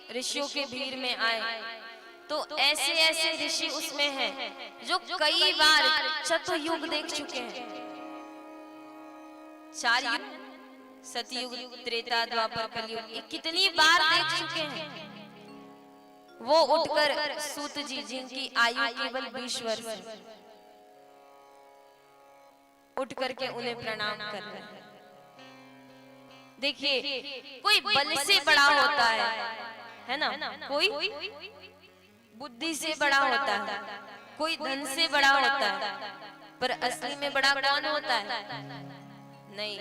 ऋषियों के भीड़ में आए तो ऐसे ऐसे ऋषि उसमें हैं जो कई बार चतुर्युग देख चुके हैं। 4 युग, सतयुग, त्रेता, द्वापर, कलयुग, ये कितनी बार देख चुके हैं। वो उठकर सूत जी, जिनकी आयु केवल 20 वर्ष है, उठ करके उन्हें प्रणाम कर रहे हैं। देखिए, कोई बल से बड़ा होता है ना, कोई बुद्धि से बड़ा होता है, कोई धन से बड़ा होता है, पर असली में बड़ा कौन होता है? नहीं,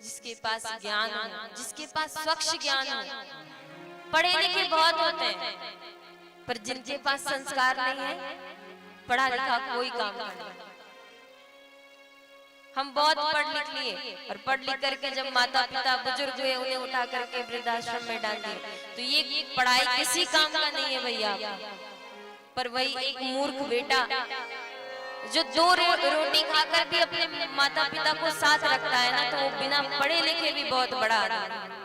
जिसके पास ज्ञान हो, जिसके पास स्वच्छ ज्ञान हो। पढ़े लिखे बहुत होते हैं, पर जिनके पास संस्कार नहीं है, पढ़ा लिखा कोई काम नहीं। हम बहुत पढ़ लिख लिए और पढ़ लिख करके जब माता पिता बुजुर्ग हुए, उन्हें उठा करके वृद्धाश्रम में डाल दिए, तो ये पढ़ाई किसी काम का नहीं है भैया। पर वही एक मूर्ख बेटा जो 2 रोटी खाकर भी अपने माता पिता को साथ रखता है ना, तो वो बिना पढ़े लिखे भी बहुत बड़ा आदमी है।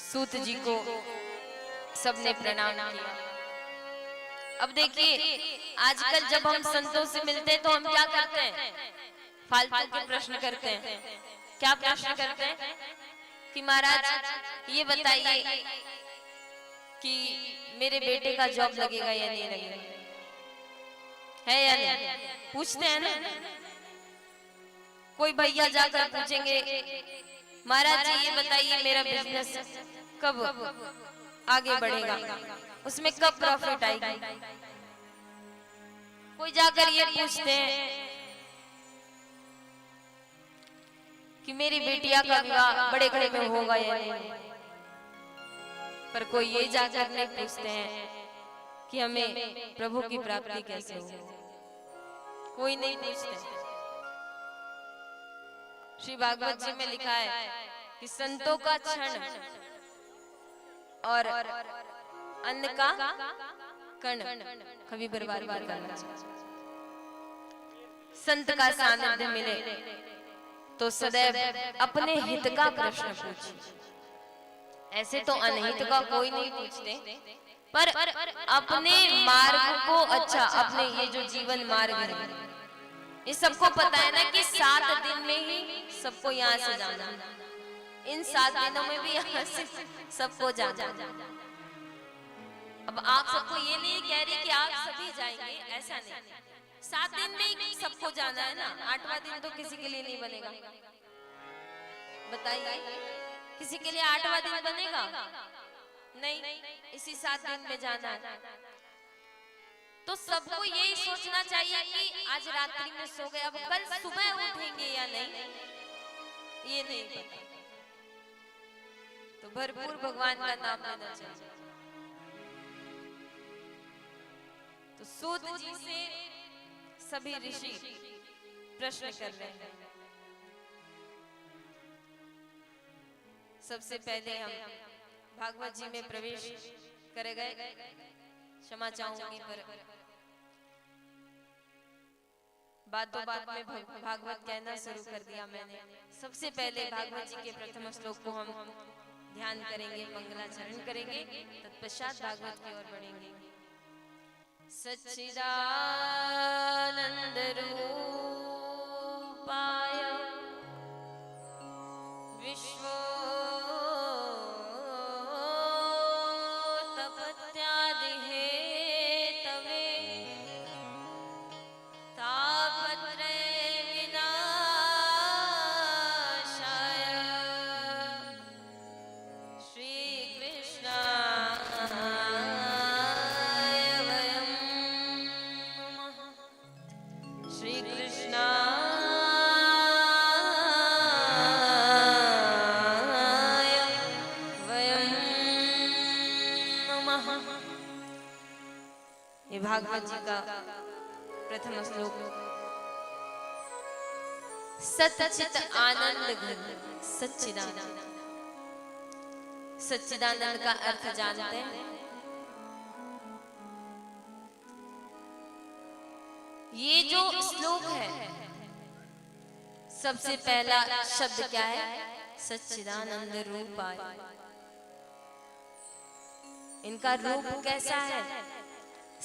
सूत जी को सबने प्रणाम किया। अब देखिए, आजकल जब हम संतों से मिलते हैं तो हम क्या करते हैं? फालतू के प्रश्न करते हैं। क्या प्रश्न करते हैं? कि महाराज ये बताइए कि मेरे बेटे का जॉब लगेगा या नहीं लगेगा, है या नहीं? पूछते हैं ना। कोई भैया जाकर पूछेंगे, महाराज जी ये बताइए मेरा बिजनेस कब आगे बढ़ेगा, उसमें कब प्रॉफिट आएगी। कोई जाकर ये पूछते हैं कि मेरी बेटिया का विवाह बड़े घर में होगा या नहीं। पर कोई ये जाकर नहीं पूछते हैं कि हमें प्रभु की प्राप्ति कैसे हो। कोई नहीं पूछते। श्री भागवत जी में लिखा है कि संतों का क्षण और अन्न का कण कभी बर्बाद नहीं करना चाहिए। संत का सानिध्य मिले तो सदैव अपने हित का प्रश्न पूछिए। ऐसे तो अनहित का कोई नहीं पूछते, पर अपने मार्ग को, अच्छा अपने ये जो जीवन मार्ग है, ये सबको पता है ना कि 7 दिन में ही सबको यहाँ से जाना। इन 7 दिनों में भी यहाँ से सबको जाना। अब आप सबको ये नहीं कह रही कि आप सभी जाएंगे, ऐसा नहीं। 7 दिन में ही सबको जाना है ना। 8वां दिन तो किसी के लिए नहीं बनेगा। बताइए, किसी के लिए 8वां दिन बनेगा? नहीं, इसी 7 दिन में जाना है। तो सबको यही सोचना चाहिए कि आज रात्रि में सो गए, अब कल सुबह उठेंगे या नहीं, ये नहीं पता। तो भरपूर भगवान का नाम लेना चाहिए। तो सूत जी से सभी ऋषि प्रश्न कर रहे हैं। सबसे पहले हम भागवत जी में प्रवेश कर गए। क्षमा चाहूंगी, पर बातों बात में भागवत कहना शुरू कर दिया मैंने। सबसे पहले भागवत जी के प्रथम श्लोक को हम ध्यान करेंगे, मंगलाचरण करेंगे, तत्पश्चात भागवत की ओर बढ़ेंगे। सच्चिदानंद रूपाय विश्वोत्पत्त्यादि हेतवे तापत्रय विनाशाय श्री कृष्णाय वयं नमः। श्री कृष्णाय वयं नमः। ये भागवत जी का प्रथम श्लोक। सच्चित आनंद घन सच्चिदानंद। सच्चिदानंद का अर्थ जानते हैं? ये जो श्लोक है, सबसे पहला शब्द क्या है? सच्चिदानंद रूपाय। इनका रूप कैसा है?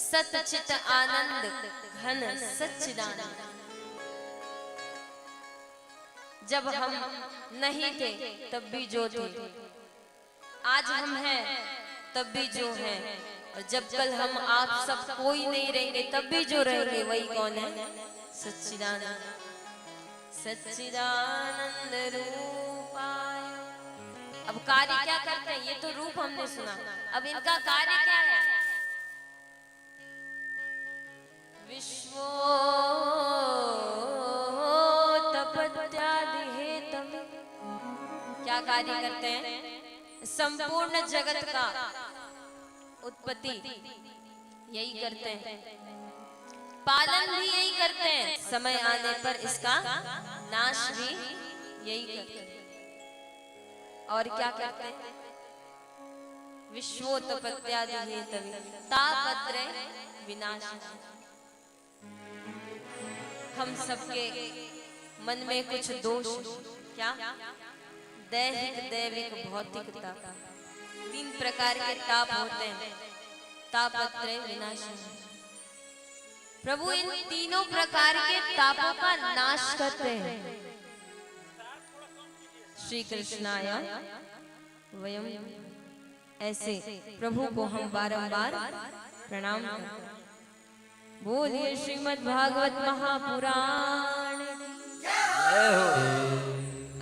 सच्चित आनंद घन सच्चिदानंद। जब हम नहीं थे तब भी जो थे, आज हम हैं तब भी जो हैं, और जब कल हम आप सब कोई नहीं रहेंगे तब भी जो रहेंगे वही कौन है? सच्चिदानंद। सच्चिदानंद रूपाय। अब कार्य क्या करते हैं? ये तो रूप हमने सुना, अब इनका कार्य क्या है? विश्वो तपत्यादि हेतवे। क्या कार्य करते हैं? संपूर्ण जगत का उत्पत्ति यही करते हैं, पालन भी यही करते हैं, समय आने पर इसका नाश भी यही करते हैं। और क्या करते हैं? विश्वोत्पत्त्यादि हेतवे तापत्रय विनाशाय। हम सबके मन में कुछ दोष, क्या? दैहिक, दैविक, भौतिक ताप। 3 प्रकार के ताप होते हैं। तापत्रय विनाशाय। प्रभु इन तीनों प्रकार के तापों का नाश करते हैं। श्री कृष्णाय वयम। ऐसे प्रभु को हम बारंबार प्रणाम करते हैं। बोलिए श्रीमद् भागवत महापुराण।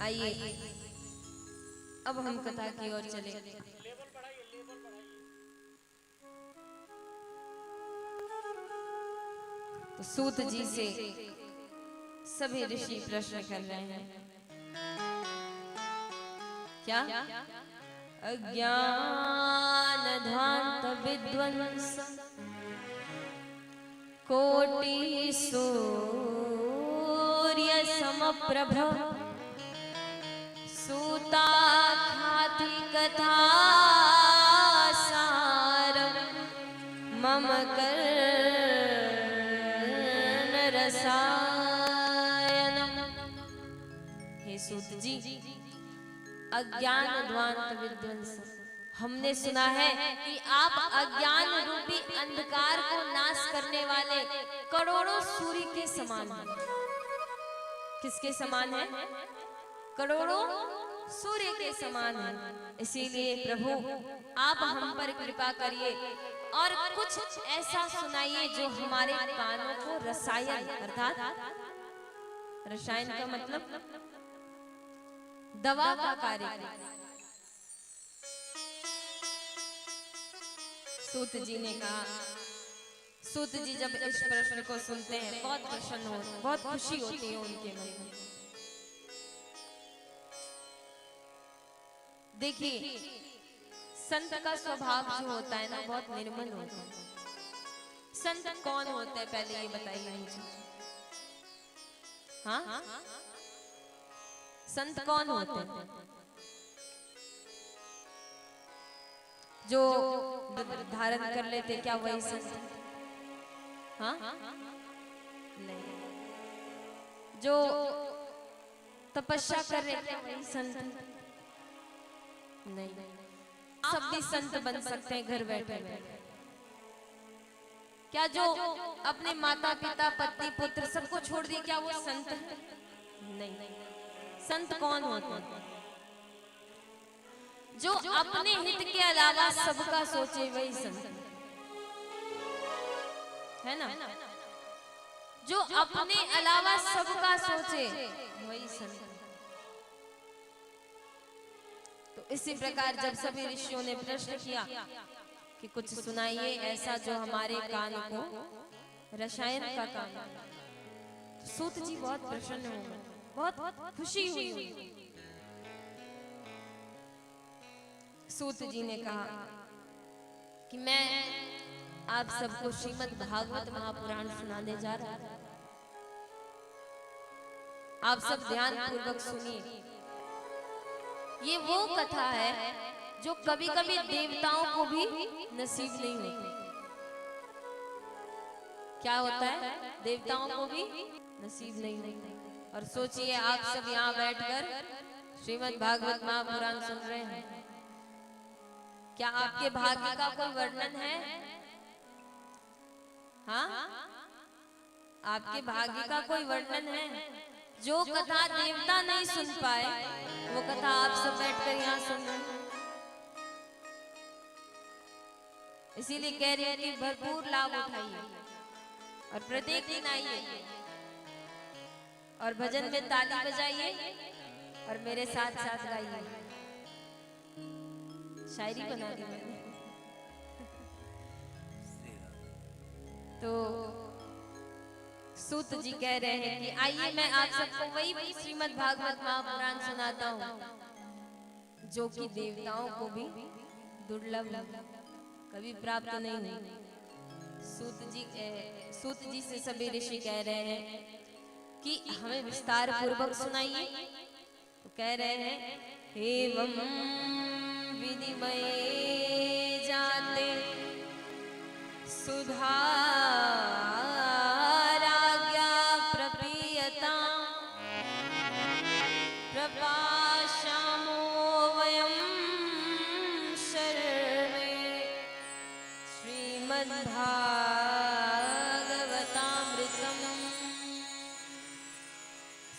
आइए अब हम कथा की ओर चले। तो सूत जी से सभी ऋषि प्रश्न कर रहे हैं। क्या? अज्ञान ध्वांत विद्वंस कोटि सूर्य समप्रभ सूताखाति कथा सारम मम कर्ण रसायनम। हे सूत जी, अज्ञान ध्वांत विध्वंस, हमने सुना है कि आप अज्ञान रूपी अंधकार को नाश करने वाले करोड़ों सूर्य के समान हैं। किसके समान है? करोड़ों सूर्य के समान है। इसीलिए प्रभु आप हम पर कृपा करिए और कुछ ऐसा सुनाइए जो हमारे कानों को रसायन, अर्थात रसायन का मतलब दवा का कार्य करे। सूत जी ने कहा। सूत जी जब इस प्रश्न को सुनते हैं बहुत प्रसन्न हो, बहुत खुशी होती है उनके मन में। देखिए, संत का स्वभाव जो होता है ना, बहुत निर्मल होता है। संत कौन होता है पहले ये बताइए मुझे। हाँ, संत कौन होते हैं? जो धारण कर लेते, क्या वही संत? हाँ, नहीं। जो तपस्या कर रहे थे वही संत? नहीं। सब भी संत बन सकते हैं घर बैठे बैठे। क्या जो अपने माता पिता पत्नी पुत्र सबको छोड़ दिए, क्या वो संत है? नहीं। संत कौन होते हैं? जो अपने हित के अलावा सबका सोचे वही संत है ना। जो अपने अलावा सबका सोचे वही संत। तो इसी प्रकार जब सभी ऋषियों ने प्रश्न किया कि कुछ सुनाइए ऐसा जो हमारे कान को रसायन का काम, तो सूत जी बहुत प्रसन्न हो गए, बहुत खुशी हुई। सूत जी ने कहा कि मैं आप सबको श्रीमद् भागवत महापुराण सुनाने जा रहा हूं। आप सब ध्यान पूर्वक सुनिए। ये वो कथा है जो कभी कभी देवताओं को भी नसीब नहीं होती। क्या होता है? देवताओं को भी नसीब नहीं होता। और सोचिए आप सब यहाँ बैठकर श्रीमद् भागवत महापुराण सुन रहे हैं। क्या आपके भाग्य का कोई वर्णन है? हाँ, आपके भाग्य का कोई वर्णन है? जो कथा देवता नहीं सुन पाए वो कथा आप सब बैठकर यहाँ सुन रहे हैं। इसीलिए कह रही हूँ कि भरपूर लाभ उठाइए और प्रत्येक दिन आइए और भजन में ताली बजाइए और मेरे साथ साथ गाइए। शायरी बना दी मैंने। तो सूत जी कह रहे हैं कि आइए मैं आप सबको वही श्रीमद् भागवत महापुराण सुनाता हूँ जो कि देवताओं को भी दुर्लभ कभी प्राप्त नहीं हुई। सूत जी से सभी ऋषि कह रहे हैं कि हमें विस्तार पूर्वक सुनाइए। तो कह रहे हैं एवं विनिमय जाते सुधा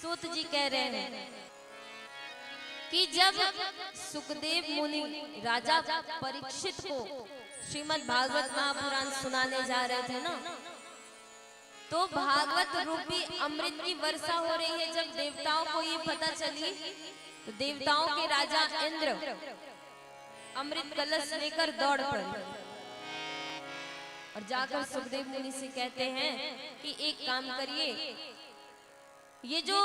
सूत जी कह रहे हैं कि जब सुखदेव मुनि राजा परीक्षित को श्रीमद् भागवत महापुराण सुनाने जा रहे थे ना, तो भागवत रूपी अमृत की वर्षा हो रही है। जब देवताओं को ये पता चली तो देवताओं के राजा इंद्र अमृत कलश लेकर दौड़ पड़े और जाकर सुखदेव मुनि से कहते हैं कि एक काम करिए, ये जो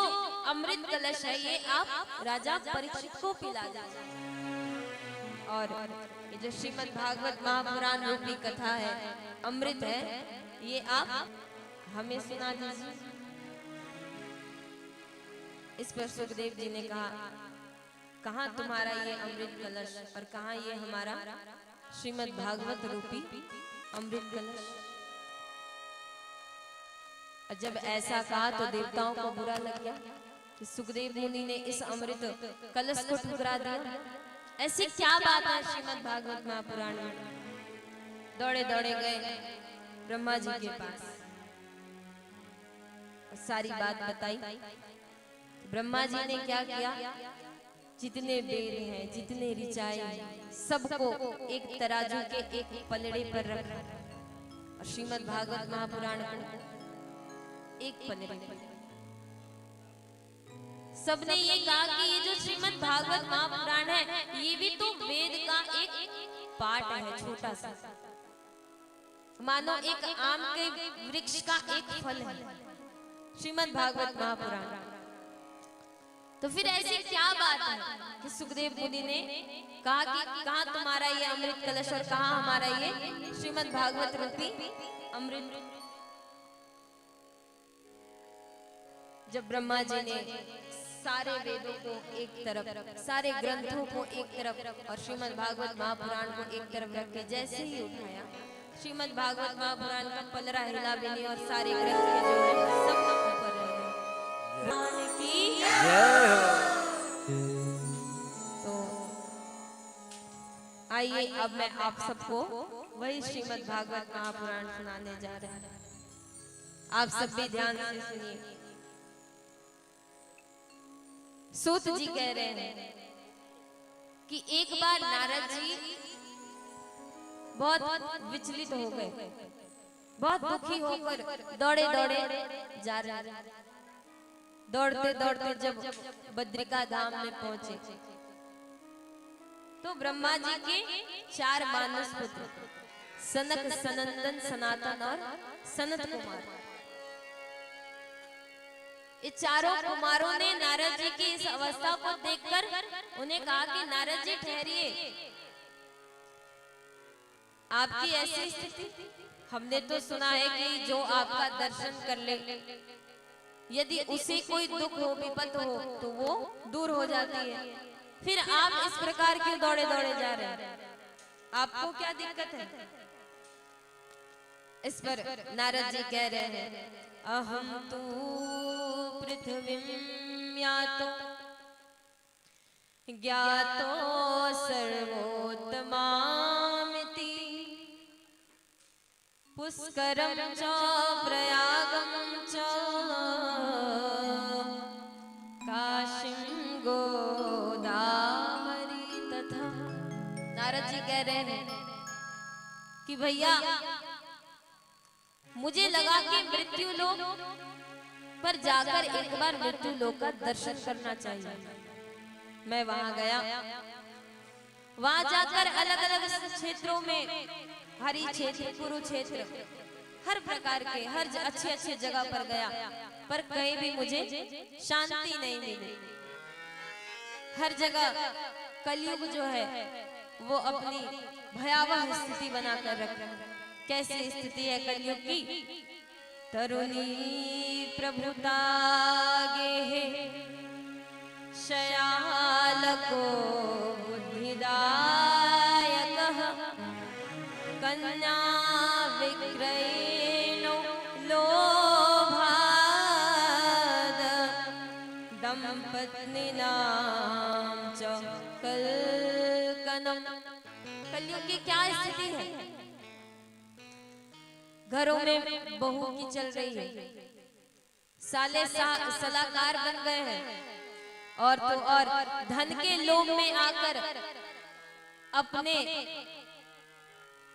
अमृत कलश है ये आप राजा परीक्षित को पिला दीजिए और ये जो श्रीमद् भागवत महापुराण रूपी कथा है, अमृत है, ये आप हमें सुना दीजिए। इस पर सुखदेव जी ने कहा, कहाँ तुम्हारा ये अमृत कलश और कहाँ ये हमारा श्रीमद् भागवत रूपी अमृत कलश। जब ऐसा कहा तो देवताओं को बुरा लग गया कि सुखदेव मुनि ने इस अमृत कलश को ठुकरा दिया। ऐसी क्या बात है श्रीमद् भागवत महापुराण में? दौड़े दौड़े गए ब्रह्मा जी के पास, सारी बात बताई। ब्रह्मा जी ने क्या किया, जितने वेद हैं, जितने ऋचाएं, सबको एक तराजू के एक पलड़े पर रखा और श्रीमद् भागवत महापुराण को एक पलड़े पर। सबने ये कहा कि ये जो श्रीमद् भागवत महापुराण है ये भी तो वेद का एक पार्ट है, छोटा सा, मानो एक आम के वृक्ष का एक फल है श्रीमद् भागवत महापुराण। तो फिर ऐसी क्या बात है कि सुखदेव मुनि ने कहा कि कहाँ तुम्हारा ये अमृत कलश और कहाँ हमारा ये श्रीमद् भागवत रूपी अमृत। जब ब्रह्मा जी ने सारे वेदों को एक तरफ, सारे ग्रंथों को एक तरफ और श्रीमद् भागवत महापुराण को एक तरफ रख के जैसे ही उठाया, श्रीमद् भागवत महापुराण का पलरा हिला भी नहीं और सारे ग्रंथ के जो है सब ऊपर रह गए। तो आइए अब मैं आप सबको वही श्रीमद् भागवत महापुराण सुनाने जा रहे हैं। आप सब भी ध्यान से सुनिए। सूत जी कह रहे हैं कि एक बार नारद जी बहुत विचलित हो गए, बहुत दुखी होकर दौड़े दौड़े जा रहे। दौड़ते दौड़ते जब बद्रिका धाम में पहुंचे तो ब्रह्मा जी के 4 मानस पुत्र सनक, सनंदन, सनातन और सनत कुमार, ये चारों कुमारों ने नारद जी की इस अवस्था को देखकर उन्हें कहा कि नारद जी ठहरिए, आपकी ऐसी स्थिति, हमने तो सुना है कि जो आपका दर्शन कर ले यदि उसे कोई दुख हो, विपत हो तो वो दूर हो जाती है, फिर आप इस प्रकार क्यों दौड़े दौड़े जा रहे हैं, आपको क्या दिक्कत है? इस पर नारद जी कह रहे हैं, अहम तू पृथ्वीं यातो ज्ञातो सर्वोत्तमामिति पुष्करं च प्रयागं च काशीं गोदावरी तथा। नारद जी कह रहे हैं कि भैया मुझे लगा कि मृत्यु लोक पर जाकर एक बार मृत्यु लोक का दर्शन करना चाहिए। मैं वहां गया, वहां जाकर अलग अलग क्षेत्रों में, हरि क्षेत्र, कुरुक्षेत्र, हर प्रकार के हर अच्छे अच्छे जगह पर गया, पर कहीं भी मुझे शांति नहीं मिली। हर जगह कलयुग जो है वो अपनी भयावह स्थिति बनाकर रख रहा है। कैसी स्थिति है कलयुग की? तरुणी प्रभुतागे शयालको बुद्धिदायकः कन्या विक्रयेणो लोभाद दंपत्नीनां च कलकनम। कलयुग की क्या स्थिति है? घरों में बहू की चल रही है, साले सलाहकार बन गए हैं, और तो और धन के लोभ में आकर अपने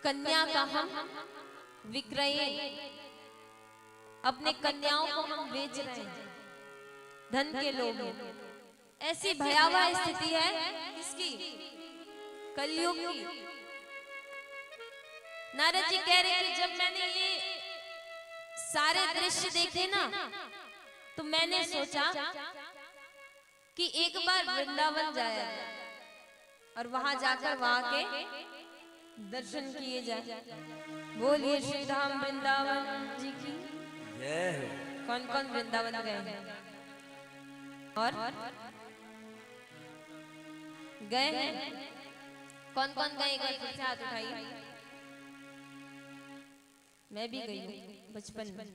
कन्या का हम विक्रय, अपने कन्याओं को हम बेच रहे हैं धन के लोभ में। ऐसी भयावह स्थिति है इसकी, कलयुग की। नारद जी कह रहे कि जब मैंने ये सारे दृश्य देखे ना, तो मैंने सोचा कि एक बार वृंदावन जाया और वहां जाकर वहां के दर्शन किए जाए। बोलिए श्री धाम वृंदावन जी की जय। कौन कौन वृंदावन गए और गए हैं? कौन कौन गए? फिर से हाथ उठाइए। मैं भी गई हूँ बचपन में।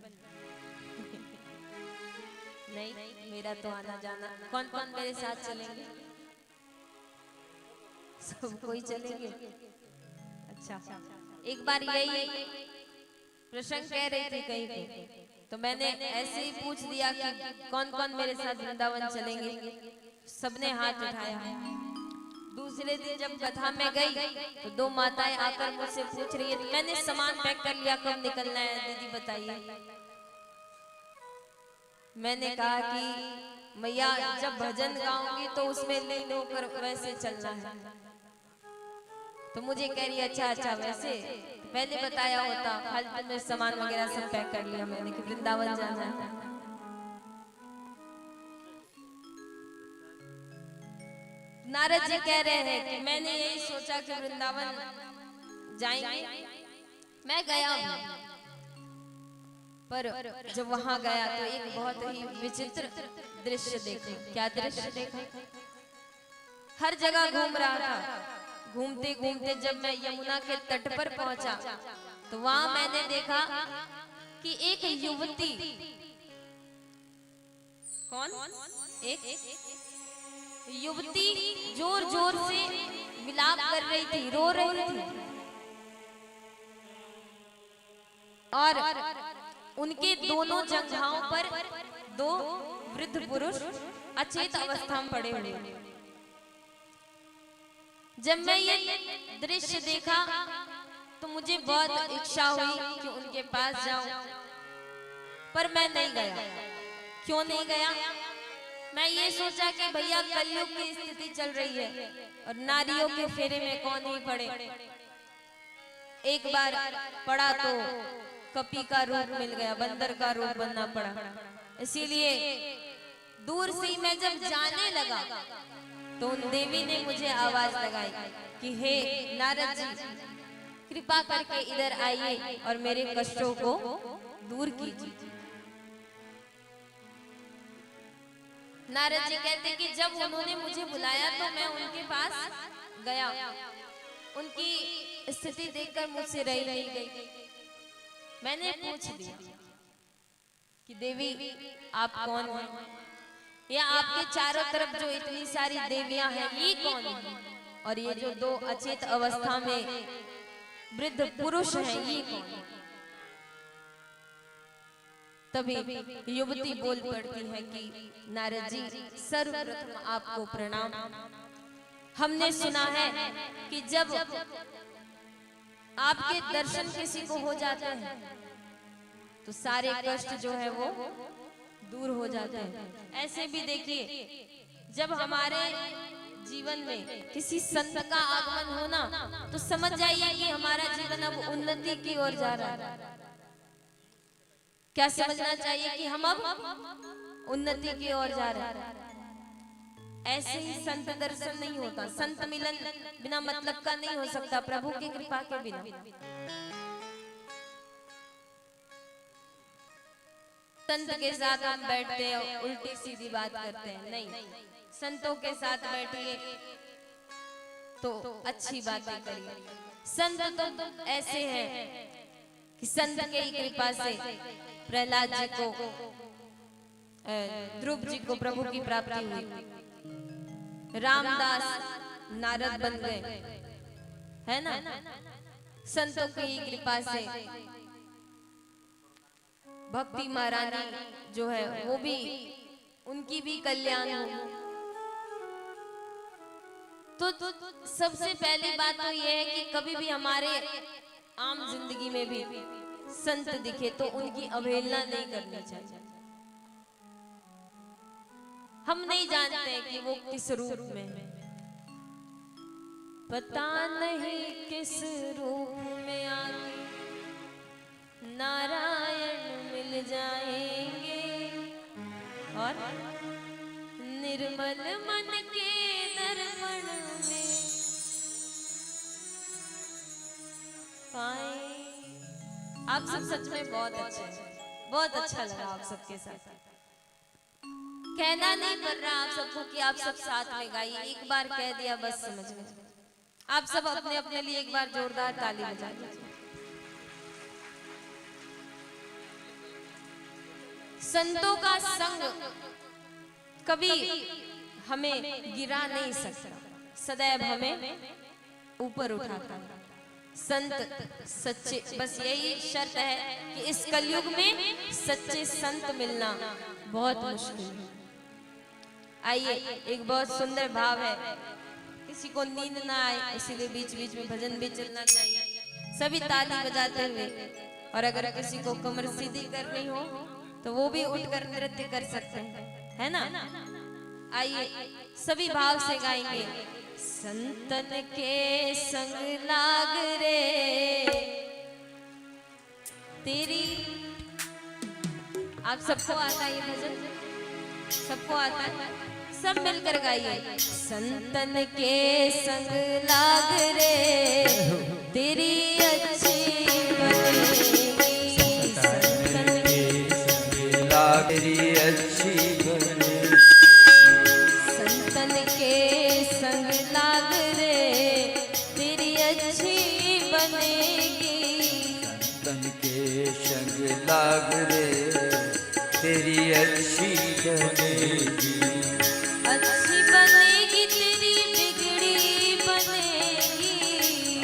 नहीं, मेरा तो आना जाना। कौन कौन मेरे साथ चलेंगे? सब कोई चलेंगे? अच्छा, एक बार यही प्रसंग कह रही थी कहीं पे, तो मैंने ऐसे ही पूछ दिया कि कौन कौन मेरे साथ वृंदावन चलेंगे। सबने हाथ उठाया। दूसरे दिन जब कथा में गई तो दो माताएं आकर मुझसे पूछ रही है, मैंने सामान पैक कर लिया, कब निकलना है दीदी बताइए। मैंने कहा कि मैया जब भजन गाऊंगी तो उसमें लीन होकर वैसे चलना है। तो मुझे कह रही अच्छा अच्छा, वैसे पहले बताया होता, फालतू में सामान वगैरह सब पैक कर लिया मैंने कि वृंदावन जाना है। नारद जी कह रहे हैं कि मैंने यही सोचा कि वृंदावन जाएंगे। मैं गया हूं, पर जब वहां गया तो एक बहुत ही विचित्र दृश्य देखा। क्या दृश्य देखा? हर जगह घूम रहा था। घूमते घूमते जब मैं यमुना के तट पर पहुंचा तो वहां मैंने देखा कि एक युवती, कौन? एक युवती जोर जोर से विलाप कर रही थी, रो रही थी, और उनके दोनों जंघाओं पर दो वृद्ध पुरुष अचेत अवस्था में पड़े हुए। जब मैं ये दृश्य देखा तो मुझे बहुत इच्छा हुई कि उनके पास जाऊं, पर मैं नहीं गया। क्यों नहीं गया? मैं ये सोचा कि भैया कलयुग की स्थिति चल रही है और नारियों के फेरे में कौन ही पड़े। एक बार पड़ा तो कपी का रूप मिल गया, बंदर का रूप बनना पड़ा। इसीलिए दूर से मैं जब जाने लगा तो उन देवी ने मुझे आवाज लगाई कि हे नारद जी, कृपा करके इधर आइए और मेरे कष्टों को दूर कीजिए। नारद जी कहते कि जब उन्होंने मुझे बुलाया तो मैं उनके पास गया। उनकी स्थिति देखकर मुझसे रही नहीं गई। मैंने पूछ दिया कि देवी आप कौन हैं, या आपके चारों तरफ जो इतनी सारी देवियां हैं ये कौन है, और ये जो दो अचेत अवस्था में वृद्ध पुरुष हैं ये कौन है। तभी युवती बोल पड़ती है कि नारद जी सर्वप्रथम आपको प्रणाम। हमने सुना है कि जब आपके दर्शन किसी को हो जाते हैं तो सारे कष्ट जो है वो दूर हो जाते हैं। ऐसे भी देखिए जब हमारे जीवन में किसी संत का आगमन होना तो समझ जाइए कि हमारा जीवन अब उन्नति की ओर जा रहा है। क्या समझना चाहिए कि हम अब उन्नति की ओर जा रहे हैं। ऐसे ही संत दर्शन नहीं होता, संत मिलन बिना मतलब का नहीं हो सकता, प्रभु की कृपा के बिना। संत के साथ हम बैठते हैं उल्टी सीधी बात करते हैं, नहीं, संतों के साथ बैठिए तो अच्छी बातें करिए। संत तो ऐसे हैं कि संत के ही कृपा से प्रहलाद जी को, ध्रुव जी को प्रभु की प्राप्ति हुई, रामदास नारद बन गए, है ना। संतों की ही कृपा से भक्ति महारानी जो है वो भी, उनकी भी कल्याण हो। तो सबसे पहली बात तो ये है कि कभी भी हमारे आम जिंदगी में भी संत दिखे तो उनकी अवहेलना नहीं करनी चाहिए। हम नहीं जानते कि वो किस रूप में है, पता नहीं किस रूप में आके नारायण मिल जाएंगे, और निर्मल मन के दर्पण में पाए। आप सब सच में बहुत अच्छे हैं, बहुत अच्छा लगा आप सबके साथ। कहना नहीं पड़ रहा आप सबको कि आप सब साथ में गाइए, एक बार कह दिया बस समझ में। आप सब अपने अपने लिए एक बार जोरदार ताली बजा दीजिए। संतों का संग कभी हमें गिरा नहीं सकता, सदैव हमें ऊपर उठाता है। संत सच्चे, बस यही शर्त है कि इस कलयुग में सच्चे संत मिलना बहुत मुश्किल है। आइए एक बहुत सुंदर भाव है, किसी को नींद ना आए इसीलिए बीच बीच में भजन भी चलना चाहिए, सभी ताली बजाते हुए। और अगर किसी को कमर सीधी करनी हो तो वो भी उठकर नृत्य कर सकते हैं, है ना। आइए सभी भाव से गाएंगे। संतन के संग लाग रे तेरी, आप सबको आता है ये भजन, सबको आता है, सब मिलकर गाइए। संतन के संग लाग रे तेरी अच्छी बनेगी, संतन के संग लाग रे अच्छी बनेगी, संतन के संग लाग रे तेरी अच्छी बनेगी, संतन के संग लाग रे तेरी अच्छी बनेगी, अच्छी बनेगी तेरी बिगड़ी बनेगी,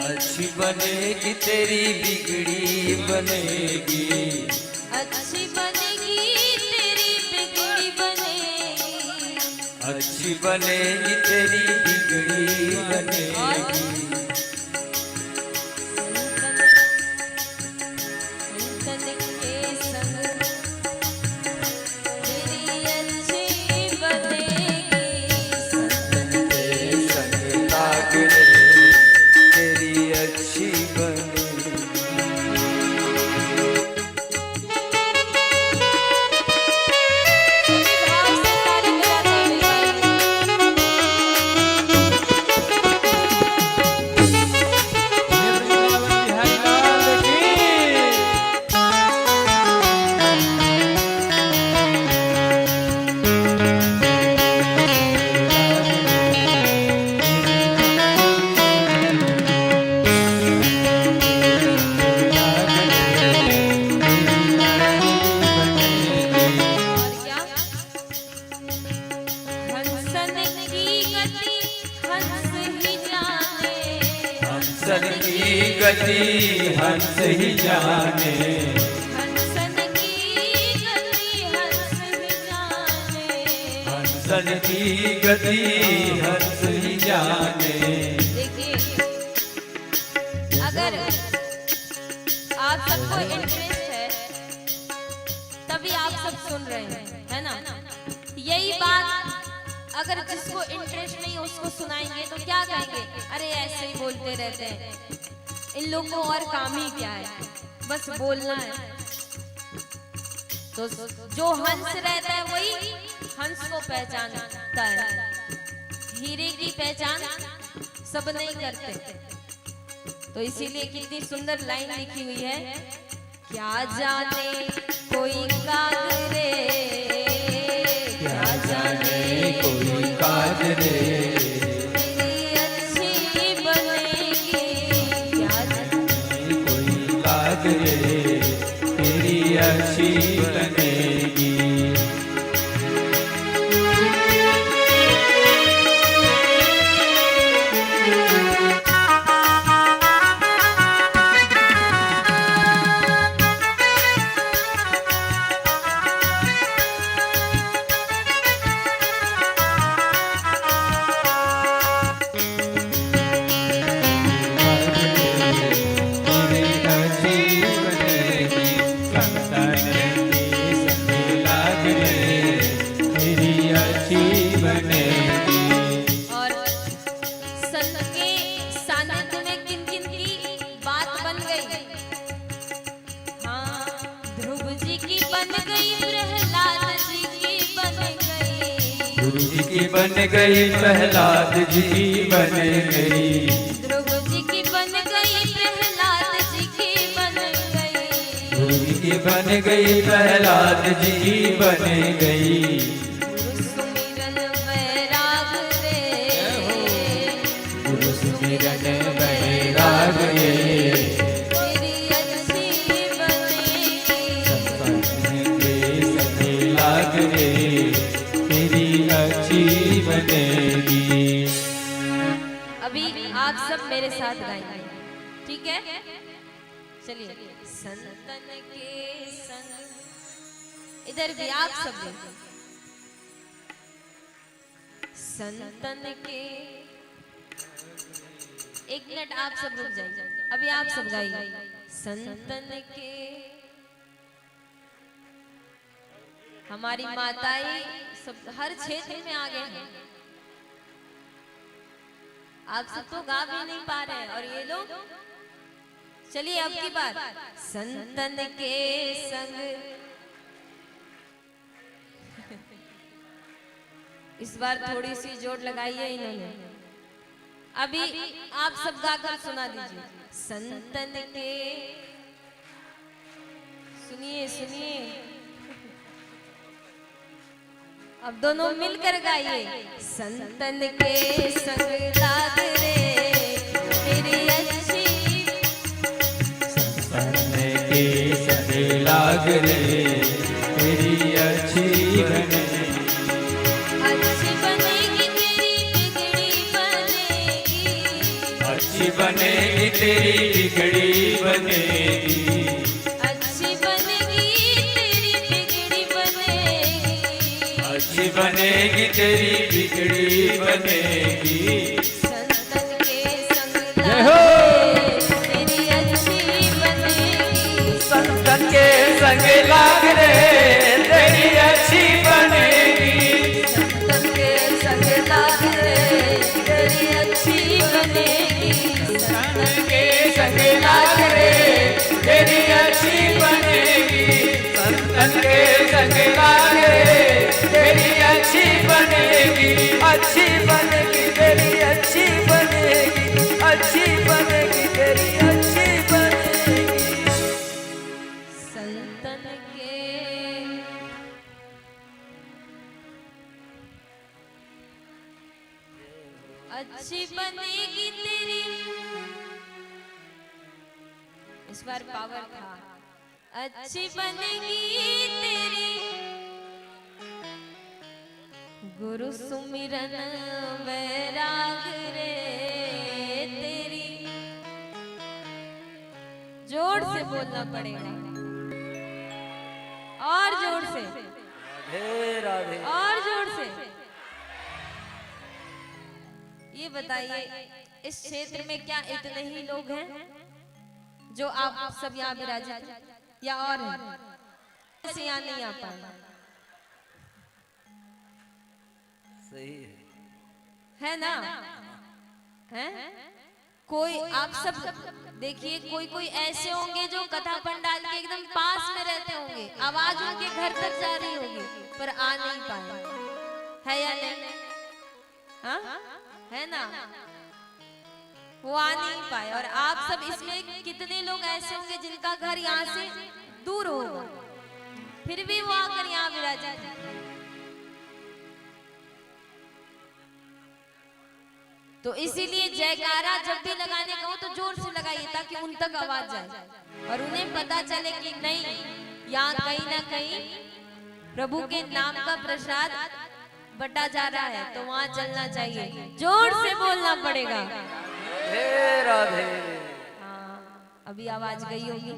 अच्छी बनेगी तेरी बिगड़ी बनेगी, अच्छी बनेगी तेरी बिगड़ी बनेगी, अच्छी बनेगी तेरी बिगड़ी बनेगी। हंसन की गति हंस ही जाने, हंसन की गति हंस ही जाने, हंसन की गति हंस ही जाने। देखिए अगर आप सबको इंटरेस्ट है तभी आप सब सुन रहे हैं, है ना? यही बात अगर जिसको इंटरेस्ट नहीं है उसको सुनाएंगे तो क्या कहेंगे? अरे ऐसे ही बोलते रहते हैं, इन लोगों को और काम ही क्या है, बस बोलना है। तो जो हंस रहता है वही हंस को पहचानता है। हीरे की पहचान सब नहीं करते। तो इसीलिए कितनी सुंदर लाइन लिखी हुई है, क्या जाने कोई कागरे, क्या जाने कोई काज रे, तेरी अच्छी बनेगी, क्या जाने कोई काज रे, तेरी अच्छी बनेगी। और संत के सानिध्य में किन किन की बात बन गई? हाँ, ध्रुव जी की बन गई, प्रहलाद जी की बन गई, गुरु जी की बन गई, प्रहलाद जी की बन गई, ध्रुव जी की बन गई, प्रहलाद जी की बन गई, गुरु जी की बन गई, प्रहलाद जी की बन गई। गुरु सुमिरन वैराग रे, गुरु सुमिरन बैराग रे, तेरी अच्छी बनेगी, के सखे लाग रे, तेरी अच्छी बनेगी। अभी आप सब मेरे साथ गाएंगे, ठीक है? चलिए। संतन के संग, इधर भी आप सब देखो। संतन के, एक मिनट आप सब रुक जाइए, अभी आप सब गाइए। संतन के, हमारी माताएं सब हर क्षेत्र में आगे हैं, आप सब तो गा भी नहीं पा रहे हैं और ये लोग। चलिए अब की बात, संतन के संग, इस बार थोड़ी सी जोर लगाई है इन्होंने। अभी आप सब गाकर सुना दीजिए। संतन के, सुनिए सुनिए, अब दोनों मिलकर गाइए। संतन के संग लाग रे, तेरी अच्छी, संतन के संग लाग रे, तेरी अच्छी बनेगी, अच्छी बनेगी तेरी बिगड़ी बनेगी, अच्छी बनेगी तेरी बिगड़ी बनेगी, अच्छी बनेगी तेरी बिगड़ी बनेगी, अच्छी बनेगी तेरी बिगड़ी बनेगी। संतन के संग जय हो। लाग रे, तेरी अच्छी बनेगी, संतन के संग लाग रे, तेरी अच्छी बनेगी, संतन के संग संतन लाग के रे, संग लाग रे, तेरी अच्छी बनेगी, अच्छी बनेगी तेरी अच्छी बनेगी, अच्छी बनेगी तेरी अच्छी बनेगी। संतन के, अच्छी बनेगी तेरी, इस बार पावर था। अच्छी बनेगी तेरी, गुरु सुमिरन वैराग रे, तेरी बोलना पड़ेगा, और जोर से, राधे राधे। और जोर से। ये बताइए इस क्षेत्र में क्या इतने ही लोग हैं जो आप सब यहाँ विराजित हैं, या और हैं? ऐसे यहाँ नहीं आ पाए, सही है ना? हैं? कोई आप सब देखिए, कोई कोई ऐसे होंगे जो कथा पंडाल के एकदम पास में रहते होंगे, आवाज उनके घर तक जा रही होगी, पर आ नहीं पाए, है या नहीं? हाँ, है ना? वो आ नहीं पाए। और आप सब इसमें कितने लोग ऐसे होंगे जिनका घर यहाँ से दूर होगा, फिर भी वो आकर यहाँ विराजित हैं। तो इसीलिए जयकारा जब भी लगाने का हो तो जोर से लगाइए, ताकि उन तक आवाज जाए और उन्हें पता चले कि नहीं, यहाँ कहीं ना कहीं प्रभु के नाम का प्रसाद बटा जा रहा है, तो वहां चलना चाहिए। जोर से बोलना पड़ेगा, राधे राधे। हाँ, अभी आवाज गई होगी,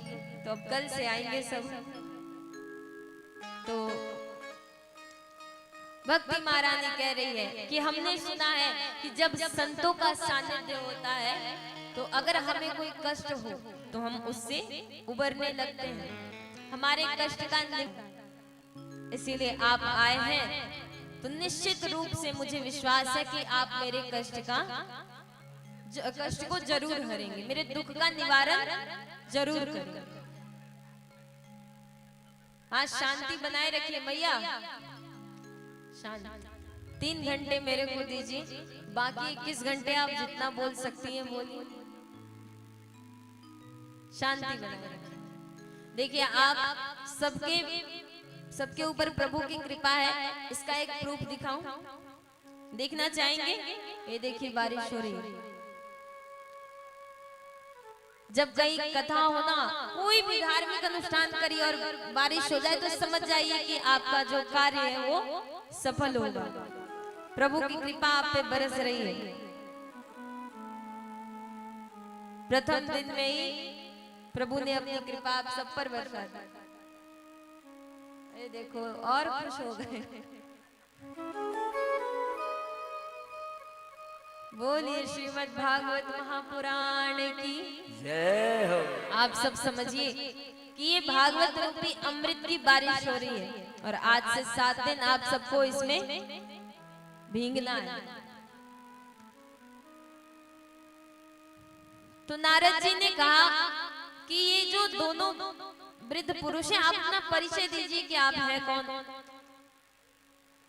तो अब कल से आएंगे सब। तो भक्ति महारानी कह रही है कि हमने सुना है कि जब संतों का सानिध्य होता है तो अगर हमें कोई कष्ट हो तो हम उससे उबरने लगते हैं, हमारे कष्ट का इसीलिए आप आए हैं तो निश्चित रूप से मुझे विश्वास है कि आप मेरे कष्ट को जरूर हरेंगे, मेरे दुख का निवारण जरूर करेंगे। हाँ, शांति बनाए रखिए भैया, 3 घंटे मेरे को दीजिए, बाकी 21 घंटे आप जितना बोल सकती हैं बोलिए, शांति बनाए रखिए। देखिए आप सबके ऊपर प्रभु की कृपा है, इसका एक प्रूफ दिखाऊं, देखना चाहेंगे? ये देखिए बारिश हो रही है। जब कहीं कथा होना, कोई भी धार्मिक अनुष्ठान करिए और बारिश हो जाए तो समझ जाइए कि आपका जो कार्य है वो सफल होगा, प्रभु की कृपा आप पे बरस रही है। प्रथम दिन में ही प्रभु ने अपनी कृपा आप सब पर बरसा दी। ये देखो और खुश हो गए। बोलिए श्रीमद् भागवत महापुराण की जय हो। आप सब समझिए कि ये भागवत रूपी अमृत की बारिश हो रही है और आज से 7 दिन आप सबको इसमें भीगना है। तो नारद जी ने कहा कि ये जो दोनों वृद्ध पुरुष हैं, आप अपना परिचय दीजिए कि आप हैं कौन।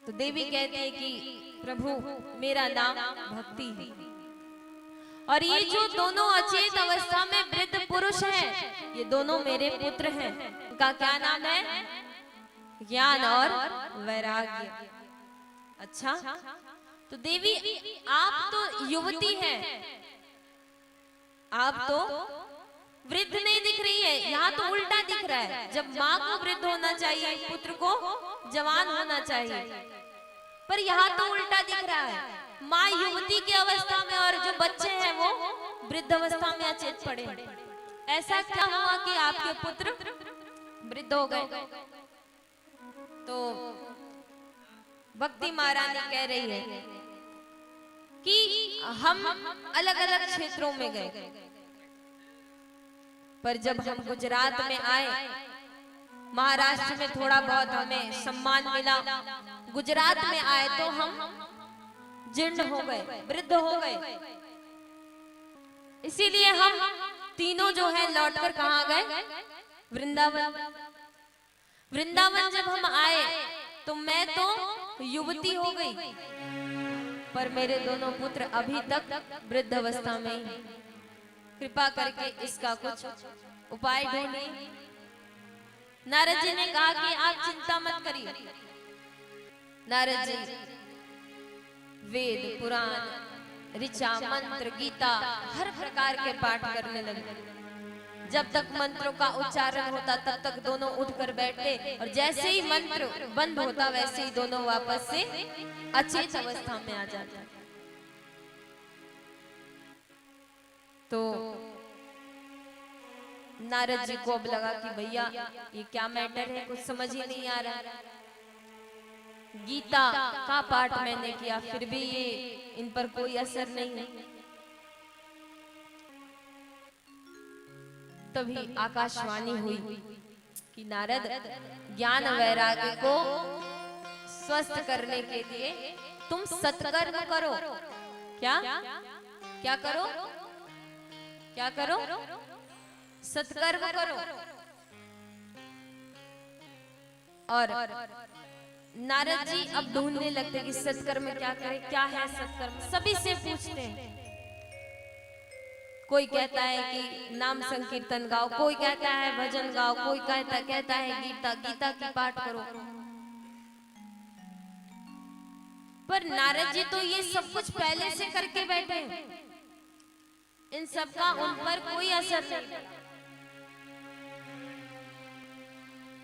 तो देवी कहती है कि प्रभु मेरा नाम भक्ति है, और ये जो दोनों अचेत अवस्था में वृद्ध पुरुष हैं, ये दोनों मेरे पुत्र हैं। उनका क्या नाम है? ज्ञान और वैराग्य। अच्छा, तो देवी आप तो युवती हैं, आप तो वृद्ध नहीं दिख रही है, यहाँ तो उल्टा दिख रहा है। जब माँ को वृद्ध होना चाहिए, पुत्र को जवान होना चाहिए, पर यहाँ तो उल्टा दिख रहा है, माँ युवती की अवस्था में और जो बच्चे हैं वो वृद्ध अवस्था में अचेत पड़े। ऐसा क्या हुआ कि आपके पुत्र वृद्ध हो गए? तो भक्ति महारानी कह रही है कि हम अलग अलग क्षेत्रों में गए, पर जब हम गुजरात में आए, महाराष्ट्र में थोड़ा बहुत हमें सम्मान मिला, गुजरात में आए तो हम जीर्ण हो गए, वृद्ध हो गए। इसीलिए हम तीनों जो है लौटकर कहाँ गए? वृंदावन। वृंदावन जब हम आए तो मैं तो युवती हो गई, पर मेरे दोनों पुत्र अभी तक वृद्ध अवस्था में ही। कृपा करके इसका कुछ उपाय ढूंढिए। नारद जी ने कहा कि आप चिंता मत करिए। नारद जी वेद, पुराण, ऋचा, मंत्र, गीता हर प्रकार के पाठ करने लगे। जब तक मंत्रों का उच्चारण होता तब तक दोनों उठकर बैठते, और जैसे ही मंत्र बंद होता वैसे ही दोनों वापस से अचेत अवस्था में आ जाते। तो नारद जी को अब लगा कि भैया ये क्या मैटर है, कुछ समझ ही नहीं आ रहा। गीता का पाठ मैंने किया फिर भी ये इन पर कोई असर नहीं है। तभी आकाशवाणी हुई कि नारद, ज्ञान वैराग्य को स्वस्थ करने के लिए तुम सत्कर्म करो। क्या क्या करो? क्या करो? सत्कर्म करो। और नारद जी अब ढूंढने लगते कि सत्कर्म क्या करे, क्या है सत्कर्म। सभी से पूछते हैं। कोई कहता है कि नाम संकीर्तन गाओ, कोई कहता है भजन गाओ, कोई कहता है गीता की पाठ करो। पर नारद जी तो ये सब कुछ पहले से करके बैठे हैं, इन सब का उन पर कोई असर नहीं।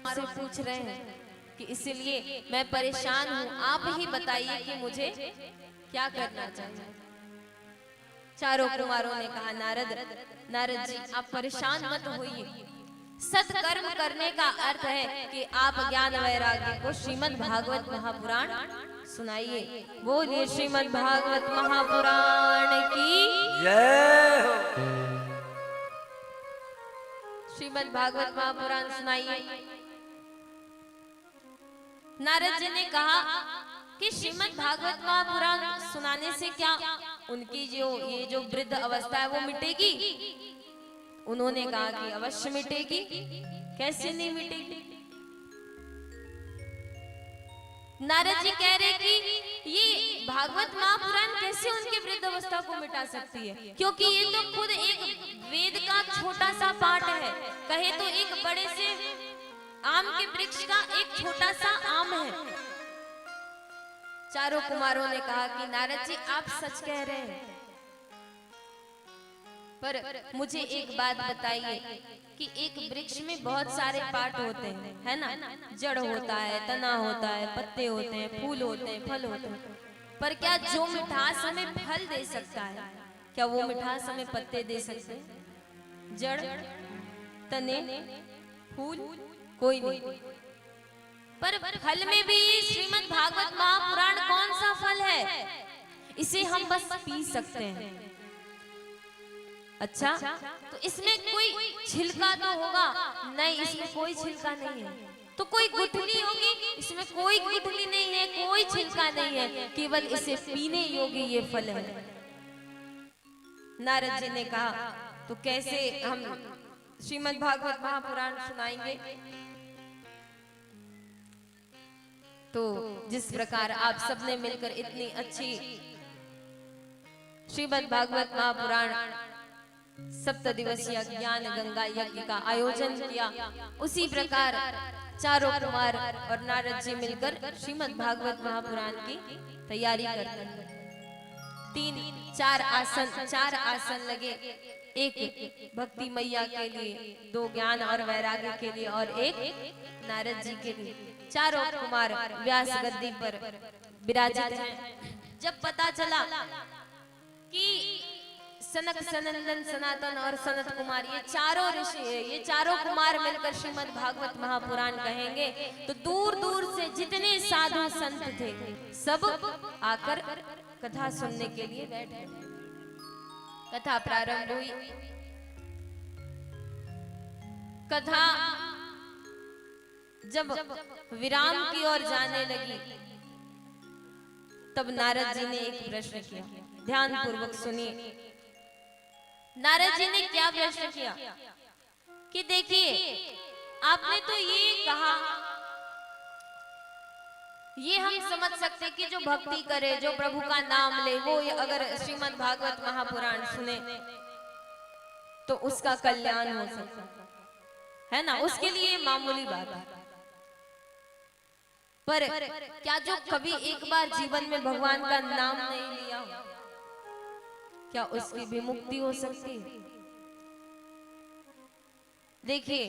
से पूछ रहे हैं कि इसलिए मैं परेशान हूँ, आप ही बताइए कि मुझे क्या करना चाहिए। चारों कुमारों ने कहा, नारद जी आप परेशान मत होइए। सत्कर्म करने का अर्थ है कि आप ज्ञान वैराग्य को श्रीमद् भागवत महापुराण सुनाइए। बोलिए श्रीमद् भागवत महापुराण की जय हो। श्रीमद् भागवत महापुराण सुनाइए। नारद जी ने कहा कि श्रीमद् भागवत महापुराण सुनाने से क्या उनकी ये जो वृद्ध अवस्था है वो मिटेगी? उन्होंने कहा कि अवश्य मिटेगी, कैसे नहीं मिटेगी। नारद जी कह रहे कि ये भागवत महापुराण कैसे उनकी वृद्ध अवस्था को मिटा सकती है, क्योंकि ये तो खुद एक वेद का छोटा सा पाठ है। कहे तो एक बड़े से आम के वृक्ष का एक छोटा सा आम है। चारों कुमारों ने कहा कि नारद जी आप सच कह रहे हैं, पर मुझे एक बात बताइए कि एक वृक्ष में बहुत सारे पार्ट होते हैं, है ना? जड़ होता है, तना होता है, पत्ते होते हैं, फूल होते हैं, फल होते हैं, पर क्या जो मिठास हमें फल दे सकता है, क्या वो मिठास हमें पत्ते दे सकते हैं? जड़, तने, फूल कोई नहीं। पर फल में भी श्रीमद् भागवत महापुराण कौन सा फल है? इसे हम बस पी सकते हैं। अच्छा, तो इसमें कोई छिलका तो होगा? नहीं, इसमें कोई छिलका नहीं है। तो कोई गुठली होगी? इसमें कोई गुठली नहीं है, कोई छिलका नहीं है, केवल इसे पीने योग्य ये फल है। नारद जी ने कहा तो कैसे हम श्रीमद् भागवत महापुराण सुनाएंगे? तो जिस प्रकार आप सबने मिलकर इतनी अच्छी श्रीमद् भागवत महापुराण सप्त दिवसीय ज्ञान गंगा यज्ञ का आयोजन किया, उसी प्रकार चारों कुमार और नारद जी मिलकर श्रीमद् भागवत महापुराण की तैयारी करते हैं। 4 आसन लगे, एक भक्ति मैया के लिए, 2 ज्ञान और वैराग्य के लिए और एक नारद जी के लिए। चारों कुमार व्यास गद्दी पर विराजित हैं। जब पता चला कि सनक, सनंदन, सनातन और सनत कुमार ये चारों ऋषि, ये चारों कुमार मिलकर श्रीमद् भागवत महापुराण कहेंगे, तो दूर दूर से जितने साधु संत थे सब आकर कथा सुनने के लिए बैठे। कथा प्रारंभ हुई। कथा जब विराम की ओर जाने लगी तब नारद जी ने एक प्रश्न किया, ध्यान पूर्वक सुनिए। नारद जी ने क्या प्रश्न किया कि देखिए, आपने तो ये कहा, ये हम समझ सकते कि जो भक्ति करे, जो प्रभु का नाम ले, वो अगर श्रीमद् भागवत महापुराण सुने तो उसका कल्याण हो सकता है ना, उसके लिए मामूली बात है। पर क्या जो कभी एक बार जीवन में भगवान का नाम नहीं लिया, क्या उसकी भी मुक्ति हो सकती है? देखिए,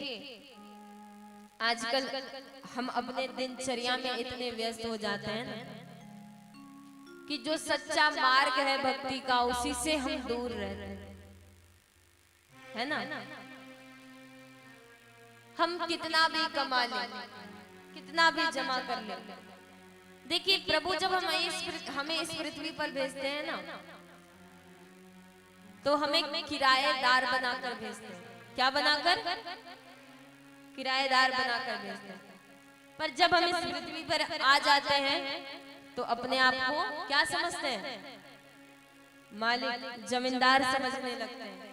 आजकल हम अपने दिनचर्या में इतने व्यस्त हो जाते हैं कि जो सच्चा मार्ग है भक्ति का, उसी से हम दूर रहते हैं, है ना? हम कितना भी कमा लें, कितना भी जमा कर लें, देखिए प्रभु जब हमें इस पृथ्वी पर भेजते हैं ना, तो हमें किराएदार बनाकर भेजते हैं। क्या बनाकर? किराएदार बनाकर भेजते हैं। पर जब हम इस पृथ्वी पर आ जाते हैं तो अपने आप को क्या समझते हैं? मालिक, जमींदार समझने लगते हैं।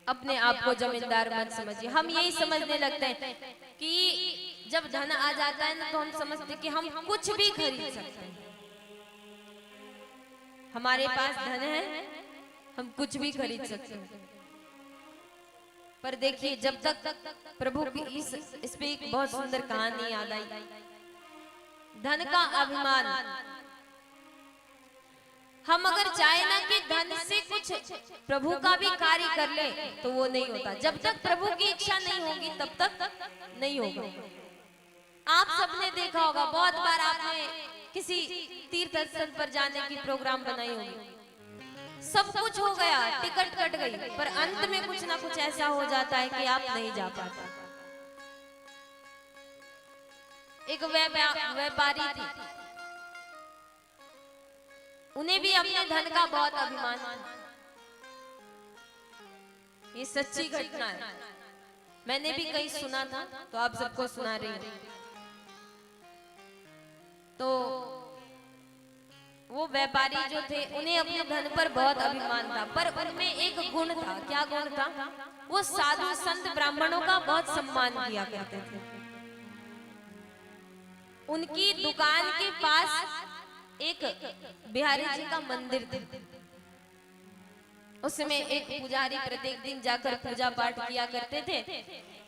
अपने आप को जमींदार मत समझिए। हम यही समझने लगते हैं कि जब धन आ जाता है ना, तो हम समझते हैं कि हम कुछ भी खरीद सकते हैं। हमारे पास धन है, हम कुछ भी खरीद सकते हैं। पर देखिए, जब तक प्रभु की इस पे एक बहुत सुंदर कहानी याद आई, धन का अभिमान। हम अगर चाहे ना कि धन से कुछ प्रभु का भी कार्य कर ले, तो वो नहीं होता। जब तक प्रभु की इच्छा नहीं होगी तब तक नहीं होगा। आप सबने देखा होगा, बहुत बार आपने किसी तीर्थ स्थल पर जाने की प्रोग्राम बनाई होगी, सब कुछ हो गया, टिकट कट गई, पर अंत में कुछ ना कुछ ऐसा हो जाता है कि आप नहीं जा पाते। एक व्यापारी थी, उन्हें भी अपने धन का बहुत अभिमान था। ये सच्ची घटना है, मैंने भी कहीं सुना था, तो आप सबको सुना रही हूं। तो वो व्यापारी जो थे, उन्हें अपने धन पर बहुत अभिमान था, पर उनमें एक गुण था। क्या गुण था? वो साधु संत ब्राह्मणों का बहुत सम्मान किया करते थे। उनकी दुकान के पास एक बिहारी जी का मंदिर था। उसमें एक पुजारी प्रत्येक दिन जाकर पूजा पाठ किया करते थे।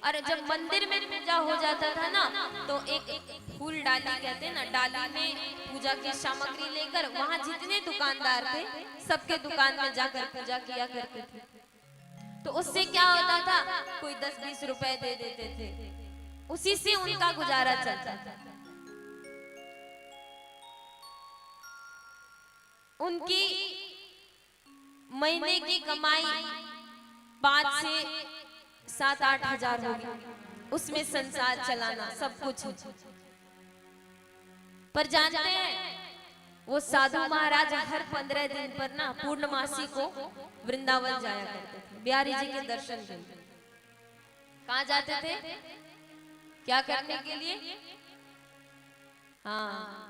और जब मंदिर में पूजा हो जाता था ना, तो एक फूल डाली कहते हैं ना, डाली में पूजा की सामग्री लेकर वहां जितने दुकानदार थे, सबके दुकान में जाकर पूजा किया करते थे। तो उससे क्या होता था? कोई 10-20 रुपए दे देते थे, उसी से उनका गुजारा चलता था। उनकी महीने की कमाई 5 से 7-8 हजार होगी, उसमें संसार चलाना सब कुछ। पर जानते हैं, वो साधु महाराज हर 15 दिन पर ना पूर्णमासी को वृंदावन जाया करते थे, बिहारी जी के दर्शन के लिए। कहाँ जाते थे? क्या करने के लिए? हाँ,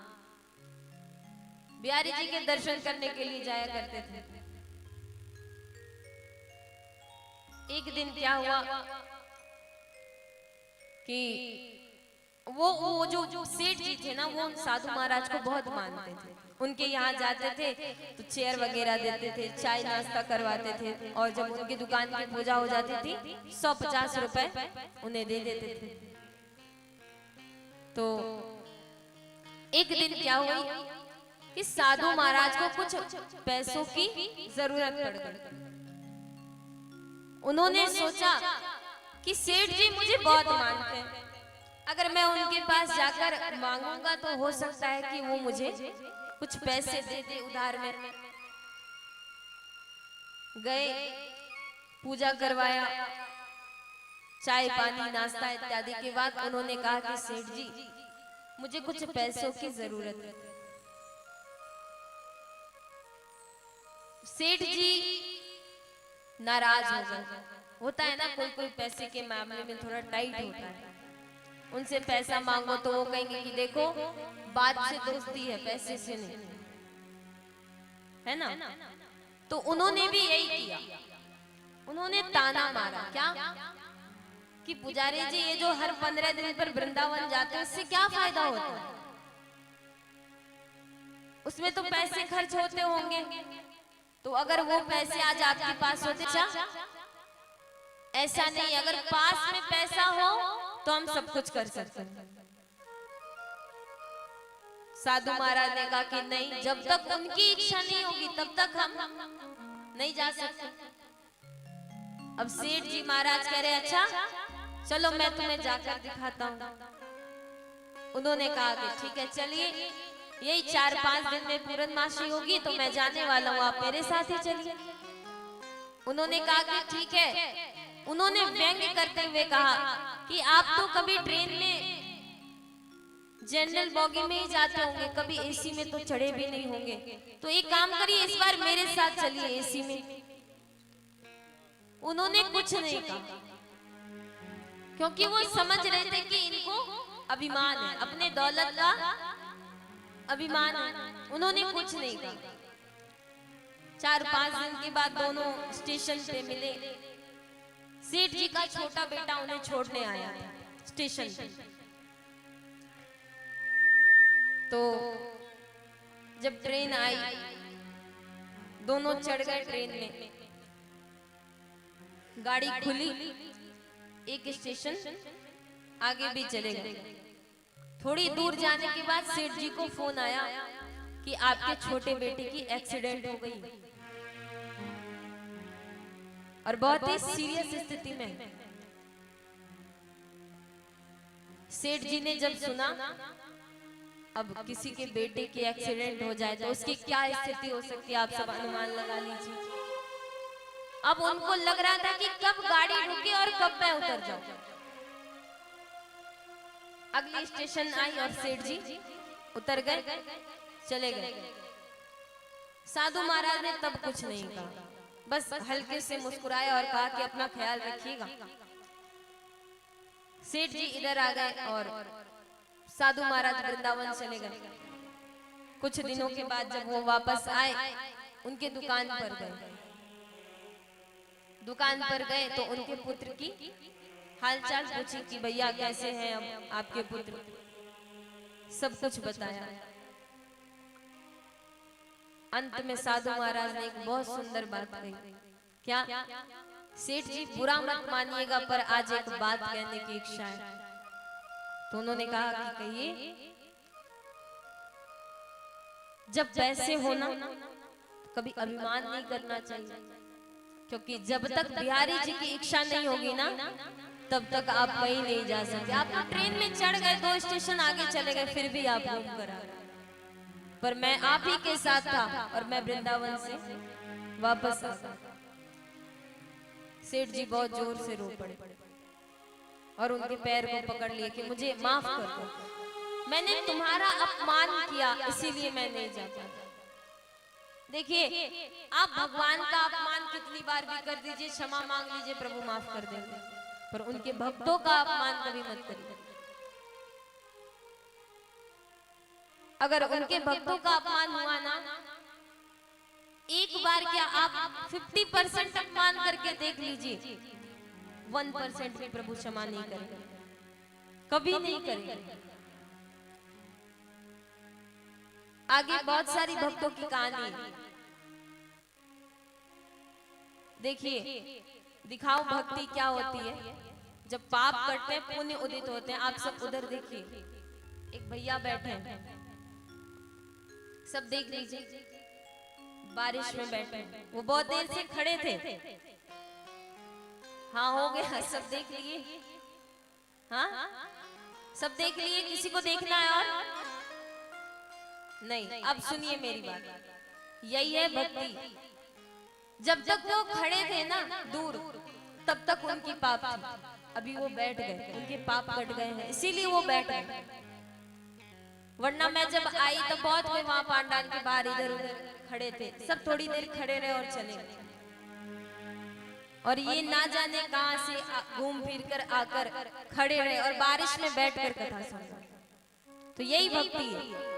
बिहारी जी के दर्शन करने के लिए जाया करते थे। एक दिन क्या हुआ कि वो जो सेठ जी थे ना, वो साधु महाराज को बहुत मानते थे। उनके यहाँ जाते थे तो चेयर वगैरह देते थे, चाय नाश्ता करवाते थे, और जब उनकी दुकान की पूजा हो जाती थी 150 रुपए उन्हें दे देते थे। तो एक दिन क्या हुई कि साधु महाराज को कुछ पैसों की जरूरत पड़ गई। उन्होंने सोचा कि सेठ जी मुझे बहुत मानते हैं, अगर मैं उनके पास जाकर मांगूंगा तो हो सकता है कि वो मुझे कुछ पैसे दे दे उधार में। गए, पूजा करवाया, चाय पानी नाश्ता इत्यादि के बाद उन्होंने कहा कि सेठ जी मुझे कुछ पैसों की जरूरत है। सेठ जी नाराज हो गए। होता है ना, कोई कोई पैसे के मामले में थोड़ा टाइट होता है। उनसे पैसा मांगो तो वो कहेंगे कि देखो बात से दोस्ती है, पैसे से नहीं, है ना। तो उन्होंने भी यही किया, उन्होंने ताना मारा। क्या? कि पुजारी जी ये जो हर 15 दिन पर वृंदावन जाते हैं उससे क्या फायदा होता है? उसमें तो पैसे खर्च होते होंगे, तो अगर वो पैसे आज आपके पास होते, ऐसा नहीं, अगर पास में पैसा हो तो हम सब कुछ कर सकते हैं। साधु महाराज ने कहा कि नहीं, जब तक उनकी इच्छा नहीं होगी तब तक हम नहीं जा सकते। अब सेठ जी महाराज कह रहे अच्छा चलो मैं तुम्हें जाकर दिखाता हूँ। उन्होंने कहा कि ठीक है चलिए। यही 4-5 दिन में पूर्णमासी होगी तो मैं जाने वाला हूँ, आप मेरे साथ ही चलिए। उन्होंने कहा कि ठीक है। उन्होंने व्यंग्य करते हुए कहा कि आप तो कभी ट्रेन में जनरल बॉगी में ही जाते होंगे, कभी एसी में तो चढ़े भी नहीं होंगे, तो एक काम करिए इस बार मेरे साथ चलिए एसी में। उन्होंने कुछ नहीं कहा क्योंकि वो समझ रहे थे कि इनको अभिमान है, अपने दौलत का अभिमान है। उन्होंने कुछ नहीं कहा। 4-5 दिन के बाद दोनों स्टेशन पे मिले। सेठ जी का छोटा बेटा उन्हें छोड़ने आया था स्टेशन पे। तो जब ट्रेन आई, दोनों चढ़ गए ट्रेन में। गाड़ी खुली, एक स्टेशन आगे भी चले गए। थोड़ी दूर जाने के बाद सेठ जी को फोन आया कि आपके छोटे बेटे की एक्सीडेंट हो गई और बहुत ही सीरियस स्थिति में। सेठ जी ने जब सुना अब किसी के बेटे की एक्सीडेंट हो जाए तो उसकी क्या स्थिति हो सकती है, आप सब अनुमान लगा लीजिए। अब उनको लग रहा था कि कब गाड़ी रुके और कब मैं उतर जाऊं। अगली स्टेशन आई और सेठ जी उतर गए, चले गए। साधु महाराज ने तब कुछ नहीं कहा, बस हल्के से मुस्कुराया और कहा कि अपना ख्याल रखिएगा। सेठ जी इधर आ गए और साधु महाराज वृंदावन चले गए। कुछ दिनों के बाद जब वो वापस आए, उनके दुकान पर गए। दुकान पर गए तो उनके पुत्र की हालचाल पूछी कि भैया कैसे हैं अब आपके पुत्र। सब कुछ बताया। अंत में साधु महाराज ने एक बहुत सुंदर बात कही। क्या? सेठ जी बुरा मत मानिएगा पर आज एक बात कहने की इच्छा है। तो उन्होंने कहा कि कहिए। जब पैसे होना कभी अभिमान नहीं करना चाहिए, क्योंकि जब तक बिहारी जी की इच्छा नहीं होगी ना तब तक आप कहीं नहीं जा सकते। आप तो ट्रेन में चढ़ गए, 2 स्टेशन आगे चले गए, फिर भी आप घूम कर आ गए। पर मैं आप ही के साथ था और मैं वृंदावन से वापस आ गया। सेठ जी बहुत जोर से रो पड़े और उनके पैर को पकड़ लिए कि मुझे माफ कर दो, मैंने तुम्हारा अपमान किया इसीलिए मैं नहीं जा पाया। देखिए, आप भगवान का अपमान कितनी बार भी कर दीजिए, क्षमा मांग लीजिए, प्रभु माफ कर देंगे, पर उनके भक्तों का अपमान कभी मत करिए। अगर उनके भक्तों का अपमान हुआ ना, एक बार क्या आप 50% अपमान करके देख लीजिए, 1% भी प्रभु क्षमा नहीं करेंगे, कभी नहीं करेंगे। आगे बहुत सारी भक्तों की कहानी देखिए। दिखाओ भक्ति क्या होती है। जब पाप करते हैं पुण्य उदित होते हैं। आप सब उधर देखिए, एक भैया बैठे हैं, सब देख लीजिए, बारिश में बैठे हैं। वो बहुत देर से खड़े थे। हाँ हो गया, सब देख लिए। हाँ सब देख लिए, किसी को देखना है और नहीं? अब सुनिए मेरी बात, यही है भक्ति। जब तक वो खड़े थे ना दूर, तब तक उनकी पाप थी। अभी वो बैठ गए, उनके पाप कट गए हैं, इसीलिए वो बैठ गए। वरना मैं जब आई तो बहुत कोई वहां पांडाल के बाहर इधर उधर खड़े थे, सब थोड़ी देर खड़े रहे और चले गए। और ये ना जाने कहां से घूम फिर कर आकर खड़े रहे और बारिश में बैठकर कथा सुन। तो यही भक्ति है।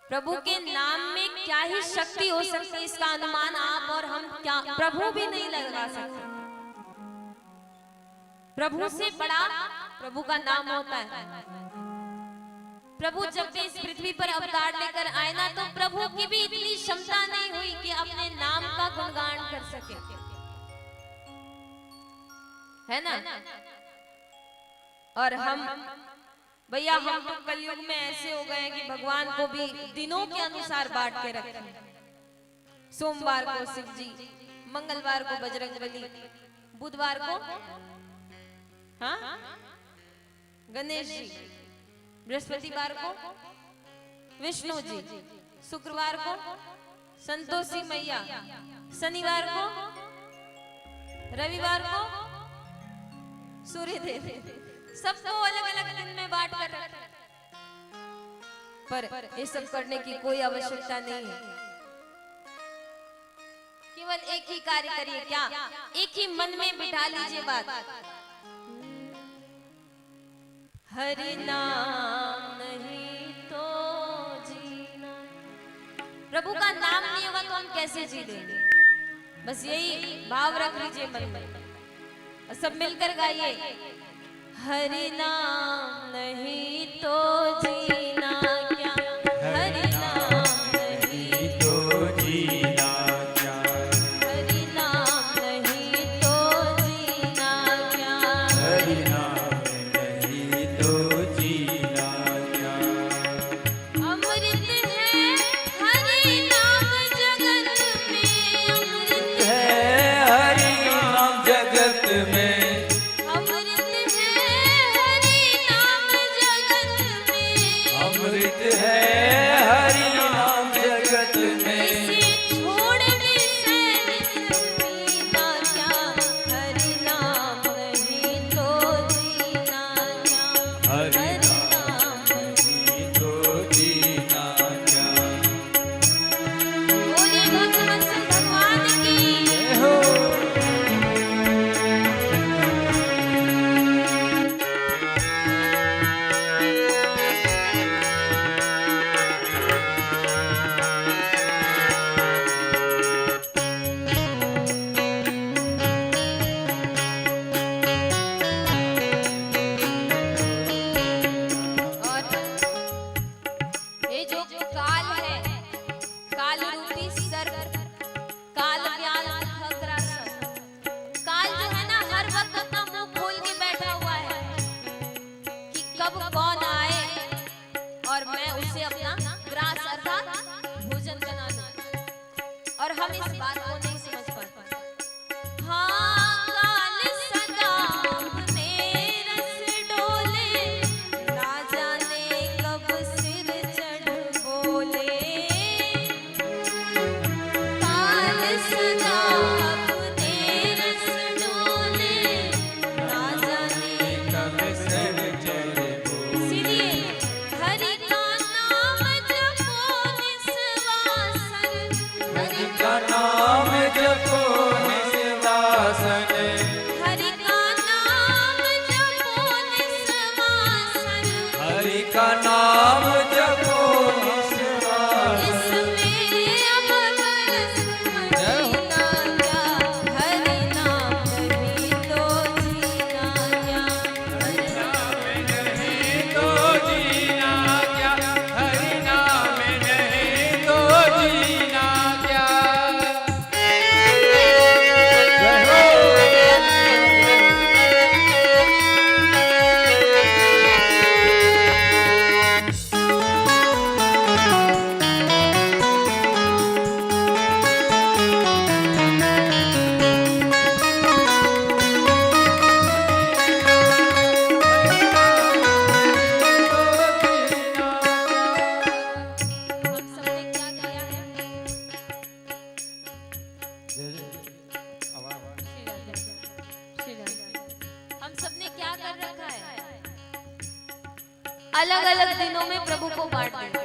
प्रभु के नाम में क्या ही शक्ति हो सकती है, इसका अनुमान आप और हम क्या प्रभु भी नहीं लगा सकते। प्रभु से बड़ा प्रभु का नाम होता है। प्रभु जब भी इस पृथ्वी पर अवतार लेकर आए ना, तो प्रभु की भी इतनी क्षमता नहीं हुई कि अपने नाम का गुणगान कर सके, है ना? और हम भैया, हम तो कलयुग में ऐसे हो गए कि भगवान को भी दिनों के अनुसार बांट के रखे। सोमवार को शिव जी, मंगलवार को बजरंगबली, बुधवार को हाँ गणेश जी, बृहस्पतिवार को विष्णु जी, शुक्रवार को संतोषी मैया, शनिवार को, रविवार को सूर्य देव। सबको अलग अलग दिन में बांट कर रखा, पर ये सब करने की कोई आवश्यकता नहीं है। केवल एक ही कार्य करिए, क्या? एक ही मन में बिठा लीजिए बात, हरि नाम नहीं तो जीना। प्रभु का नाम नहीं होगा तो हम कैसे जी लेंगे? बस यही भाव रख लीजिए मन में और सब मिलकर गाइए, हरि नाम नहीं तो जीना क्या, हरि नाम नहीं तो जीना क्या, हरि नाम नहीं तो जीना क्या, हरि नाम नहीं तो जीना क्या। अमृत है हरि नाम जगत में, अमृत है हरि नाम जगत में, अमृत है हरि नाम जगत में, अमृत है हरि नाम जगत में। इसे छोड़ विषय नित पीना क्या, हरि नाम नहीं तो जीना क्या, हरि नाम नहीं तो जीना क्या। बोलिए भगवत भगवान की। जय हो। और ये जो काल है, काल रूपी सर्प, काल व्याल खग्रासन, काल जो है ना हर वक्त अपना मुंह खोल के बैठा हुआ है कि कब कौन आए और मैं उसे अपना ग्रास अर्थात भोजन बना दूं, और हम इस बात को नहीं समझ पाते। हाँ, काल सदा अपने रस डोले, ना जाने कब सिर चढ़ बोले। काल सदा अपने रस डोले, ना जाने कब सिर चढ़े बोले। इसीलिए हरि का नाम जपो निस्वासन, हरि का नाम जपो निस्वासन, हरि का नाम जपो निस्वासन, हरि का नाम जपो निस्वासन। इसमें अब बरस महीना क्या, हरि नाम नहीं तो जीना क्या, हरि नाम नहीं तो जीना क्या, हरि नाम नहीं तो जीना क्या। जय हो। हम सबने क्या किया है? हम सबने क्या कर रखा है? अलग अलग दिनों में प्रभु को बांट दिया।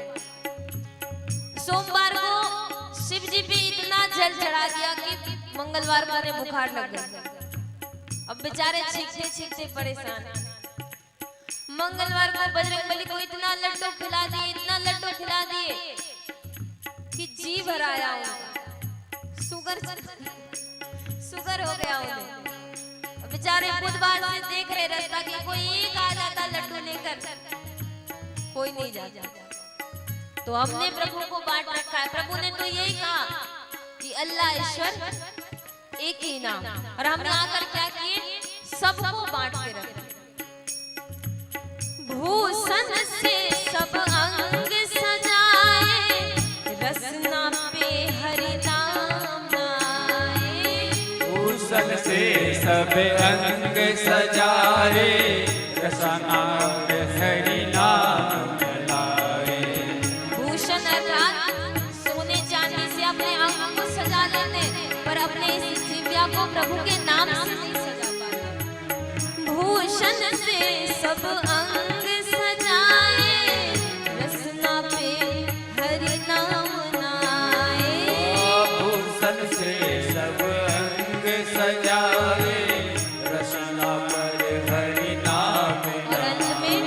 सोमवार को शिव जी पे इतना जल चढ़ा दिया कि मंगलवार को उन्हें बुखार लग गया। अब बेचारे छींकते छींकते परेशान हैं। मंगलवार को बजरंगबली को इतना लड्डू खिला दिए, इतना लड्डू खिला दिए कि जी भर आया उनका, शुगर हो गया उन्हें। अब बेचारे बुधवार से देख रहे रास्ता कि कोई एक आ जाता लड्डू लेकर, कोई नहीं जाता। तो हमने प्रभु को बांट रखा है। प्रभु ने तो यही कहा कि अल्लाह ईश्वर एक ही नाम, और हमने आकर क्या किए? सबको बांट के रखे। भूषण से सब अंग सजाए, रसना पे हरि नाम आए। भूषण से सब अंग सजाए, रसना पे हरि नाम सब अंग सजाए, रसना पे हरि नाम नाए। भूषण से सब अंग सजाए, रसना पर हरि नाम और अंत में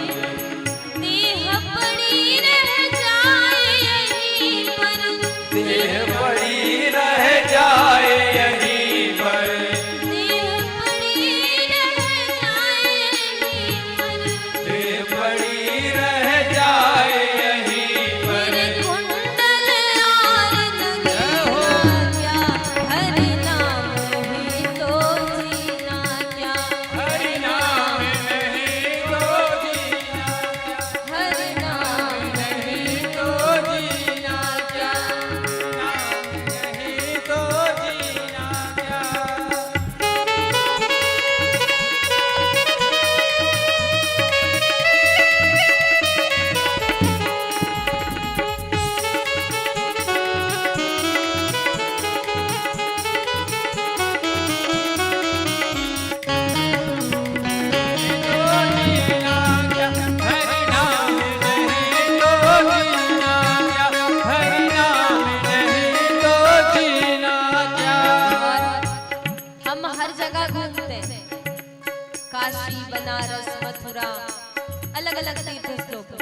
देह पड़ी रह जाए यहीं पर, देह पड़ी रह जाए यहीं पर, देह पड़ी रह जाए यहीं पर, देह पड़ी रह जाए यहीं पर। मेरे कुंडल और नगीना क्या, हरि नाम नहीं तो जीना क्या, हरि नाम नहीं तो जीना, हरि नाम नहीं तो जीना क्या, नाम नहीं तो जीना क्या। हम हर जगह घूमते हैं, काशी, बनारस, मथुरा, अलग अलग तीर्थ स्थलों पर,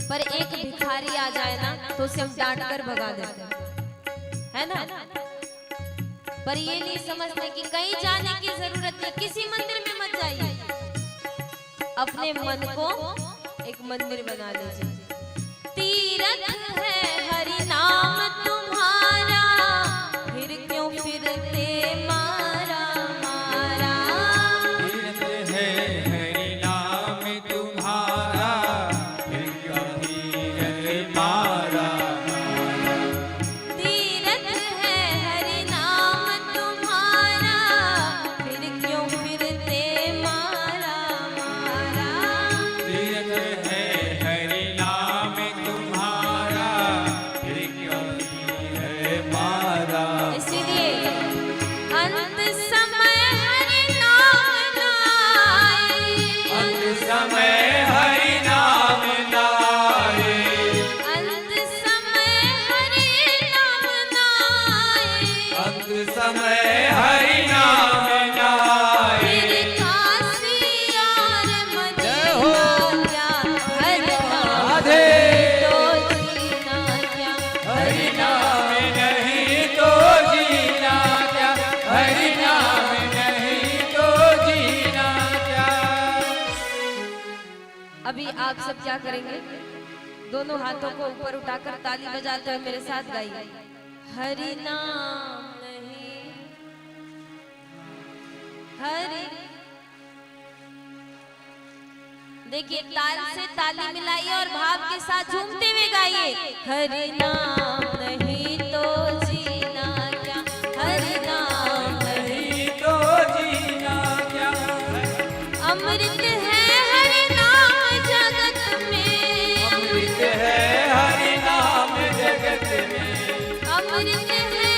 पर एक भिखारी आ जाए ना तो उसे हम डांट कर भगा देते हैं, है ना। पर ये नहीं समझते कि कहीं जाने की जरूरत नहीं, किसी मंदिर में मत जाइए, अपने मन को एक मंदिर बना लीजिए। तीरथ है हरि नाम तुम्हारा, फिर क्यों फिरते मारा मारा। तीर्थ है हरि नाम तुम्हारा, फिर क्यों तीरथ मारा। तीरथ है हरि नाम तुम्हारा, फिर क्यों फिरते मारा मारा। तीर्थ है हरि नाम तुम्हारा, फिर क्यों तीरथ मारा। इसीलिए अंत समय हरि नाम नाए, अंत समय हरि नाम नाए, अंत समय हरि नाम नाए। अंत समय हरि नाम नाए। फिर काशी और मदीना क्या, हरि नाम राधे। तो जीना क्या, हरि नाम नहीं तो जीना क्या, हरि नाम नहीं तो जीना क्या। अभी आप सब क्या करेंगे, दोनों हाथों को ऊपर उठाकर ताली बजाते हुए मेरे साथ गाइए। हरि नाम नहीं, हरि। देखिए ताल से ताली मिलाइए और भाव के साथ झूमते हुए गाइए। हरि नाम नहीं तो जीना क्या, हरि नाम नहीं। नहीं तो जीना क्या, अमृत है हरि नाम जगत में, अमृत है हरि नाम जगत में, अमृत है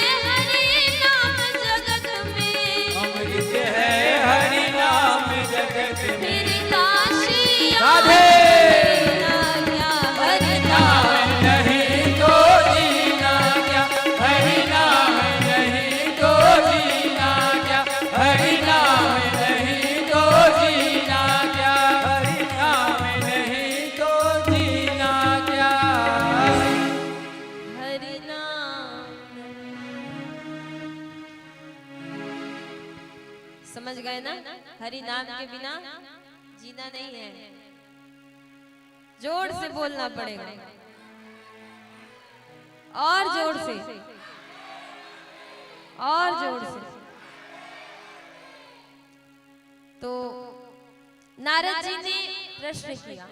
हरि नाम जगत में। अमृत है हरि नाम जगत में। फिर काशी राधे। मदीना क्या, हरि नाम नाम नहीं तो जीना क्या, हरि नाम नहीं तो जीना क्या, हरि नाम नहीं तो जीना क्या, हरि नाम नहीं तो जीना क्या। हरि नाम। समझ गए ना, हरि नाम के बिना जीना नहीं है। जोर से बोलना पड़ेगा, और जोर से, और जोर से। तो नारद जी ने प्रश्न किया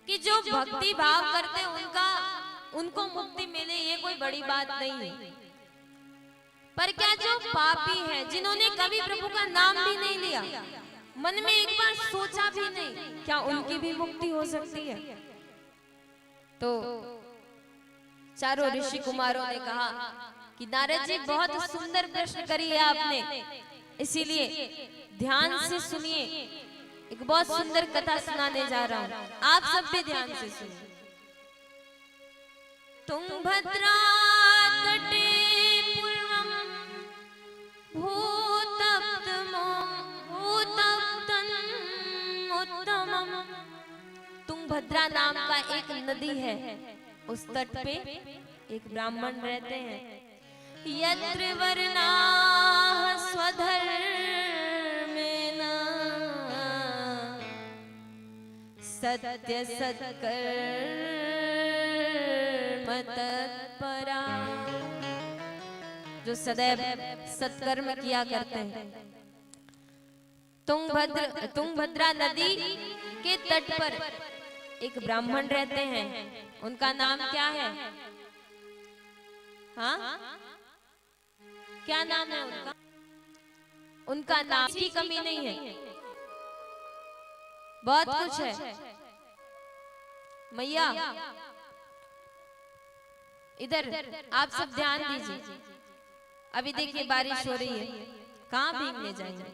कि जो भक्ति भाव करते हैं उनको मुक्ति मिले, ये कोई बड़ी बात नहीं है। पर क्या जो पापी हैं, जिन्होंने कभी प्रभु का नाम भी नहीं लिया, मन में एक बार सोचा भी नहीं, क्या उनकी भी मुक्ति हो सकती है? तो चारों ऋषि कुमारों ने कहा कि नारद जी बहुत सुंदर प्रश्न करी है आपने, इसीलिए ध्यान से सुनिए एक बहुत सुंदर कथा सुनाने जा रहा हूं, आप सब भी ध्यान से सुनो। तुंगभद्रा तटे पूर्वं भूतप्तमुत्तमम्। तुंगभद्रा नाम का एक नदी है, उस तट पे एक ब्राह्मण रहते हैं। यत्र वर्णाः स्वधर्मेण सत्य सत्कर्म तत्परा, जो सदैव सत्कर्म किया करते हैं। तुंगभद्रा नदी के तट पर एक ब्राह्मण रहते हैं, उनका नाम क्या है? हाँ, क्या नाम है उनका? उनका नाम की कमी नहीं है, बहुत कुछ है। मैया इधर आप सब ध्यान दीजिए। अभी देखिए बारिश हो रही है, कहाँ भीगने जाएंगे?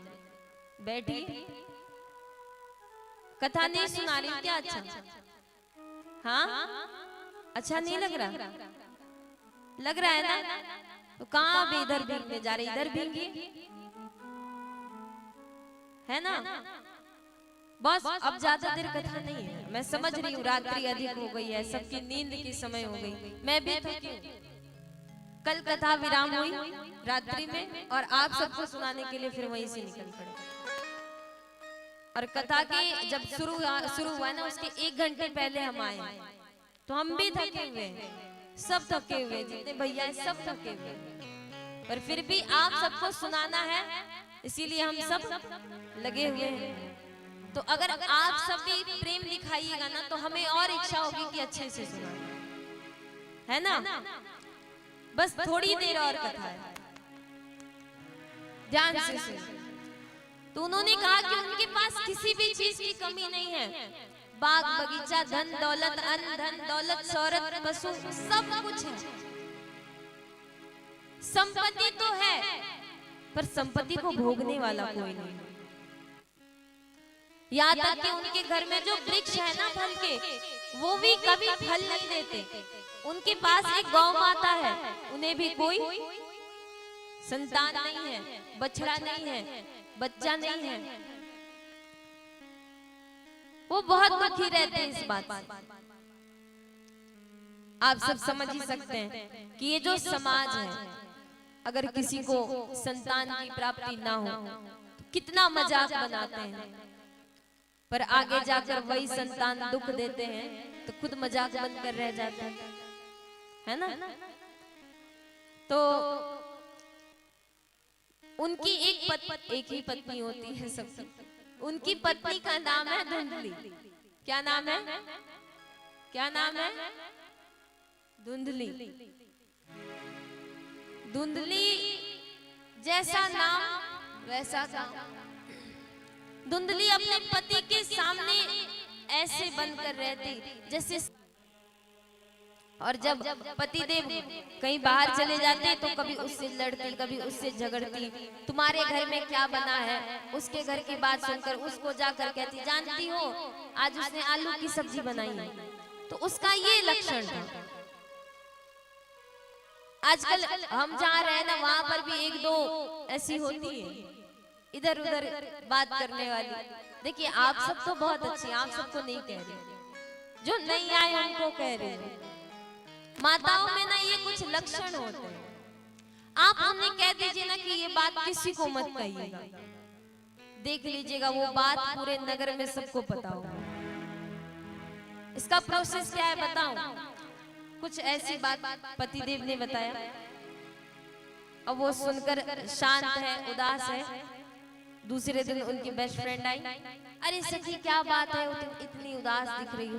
बैठिए, कथा नहीं सुना रही क्या? अच्छा, हाँ, अच्छा नहीं लग रहा? लग रहा है ना? तो कहाँ भी इधर भीगने जा रहे? इधर भीगिए, है ना? बस अब ज्यादा देर कथा नहीं है, मैं समझ रही हूँ रात्रि अधिक हो गई है, सबकी नींद की समय हो गई, मैं भी थकी हूँ। कल कथा विराम हुई रात्रि में और आप सबको सुनाने के लिए फिर वहीं से निकल पड़े। और कथा के जब शुरू हुआ ना, उसके 1 घंटे पहले हम आए, तो हम भी थके हुए, सब थके हुए, जितने भैया सब थके हुए, पर फिर भी आप सबको सुनाना है, इसीलिए हम सब लगे हुए हैं। तो अगर आप सब भी प्रेम दिखाइएगा ना, तो हमें और इच्छा होगी कि अच्छे से सुना, है ना? बस थोड़ी देर और कथा है, ध्यान से सुनो। तो उन्होंने कहा कि उनके पास किसी भी चीज की कमी नहीं है, बाग बगीचा, धन दौलत, अन्न धन दौलत, शौहरत, पशु, सब कुछ है, संपत्ति तो है, पर संपत्ति को भोगने वाला कोई नहीं। यहाँ तक कि उनके घर में जो वृक्ष है ना फल के, वो भी कभी फल नहीं देते। उनके पास एक गौ माता है, उन्हें भी कोई संतान नहीं है, बछड़ा नहीं है, बच्चा नहीं है। वो बहुत दुखी रहते हैं इस बात से। आप सब समझ ही सकते हैं कि ये जो समाज है, अगर किसी को संतान की प्राप्ति ना हो तो कितना मजाक बनाते हैं, पर आगे जाकर वही संतान दुख देते हैं तो खुद मजाक बनकर रह जाते हैं, है ना? तो उनकी एक ही पत्नी होती है सबकी। उनकी पत्नी का नाम है धुंधली। क्या नाम है? क्या नाम है? धुंधली। धुंधली जैसा नाम वैसा काम। धुंधली अपने पति के सामने ऐसे बनकर रहती जैसे, और जब पतिदेव कहीं बाहर चले जाते तो कभी उससे लड़ती, कभी उससे झगड़ती। तुम्हारे घर में क्या बना है? उसके घर की बात सुनकर उसको जाकर कहती, जानती हो आज उसने आलू की सब्जी बनाई है। तो उसका ये लक्षण था। आजकल हम जहाँ रहे ना, वहां पर भी 1-2 ऐसी होती है इधर उधर बात करने वाली। देखिए आप सब तो बहुत अच्छे, आप सबको नहीं कह रहे, जो नहीं आए उनको कह रहे। माताओं में ना ये कुछ लक्षण होते हैं, आप उन्हें कह दीजिए ना कि ये बात किसी को मत कहिएगा, देख लीजिएगा वो बात पूरे नगर में सबको पता होगा। इसका प्रोसेस क्या है बताऊं? कुछ ऐसी बात पतिदेव ने बताया, अब वो सुनकर शांत है, उदास है। दूसरे दिन उनकी बेस्ट फ्रेंड आई, अरे सखी क्या बात है, इतनी उदास दिख रही हो?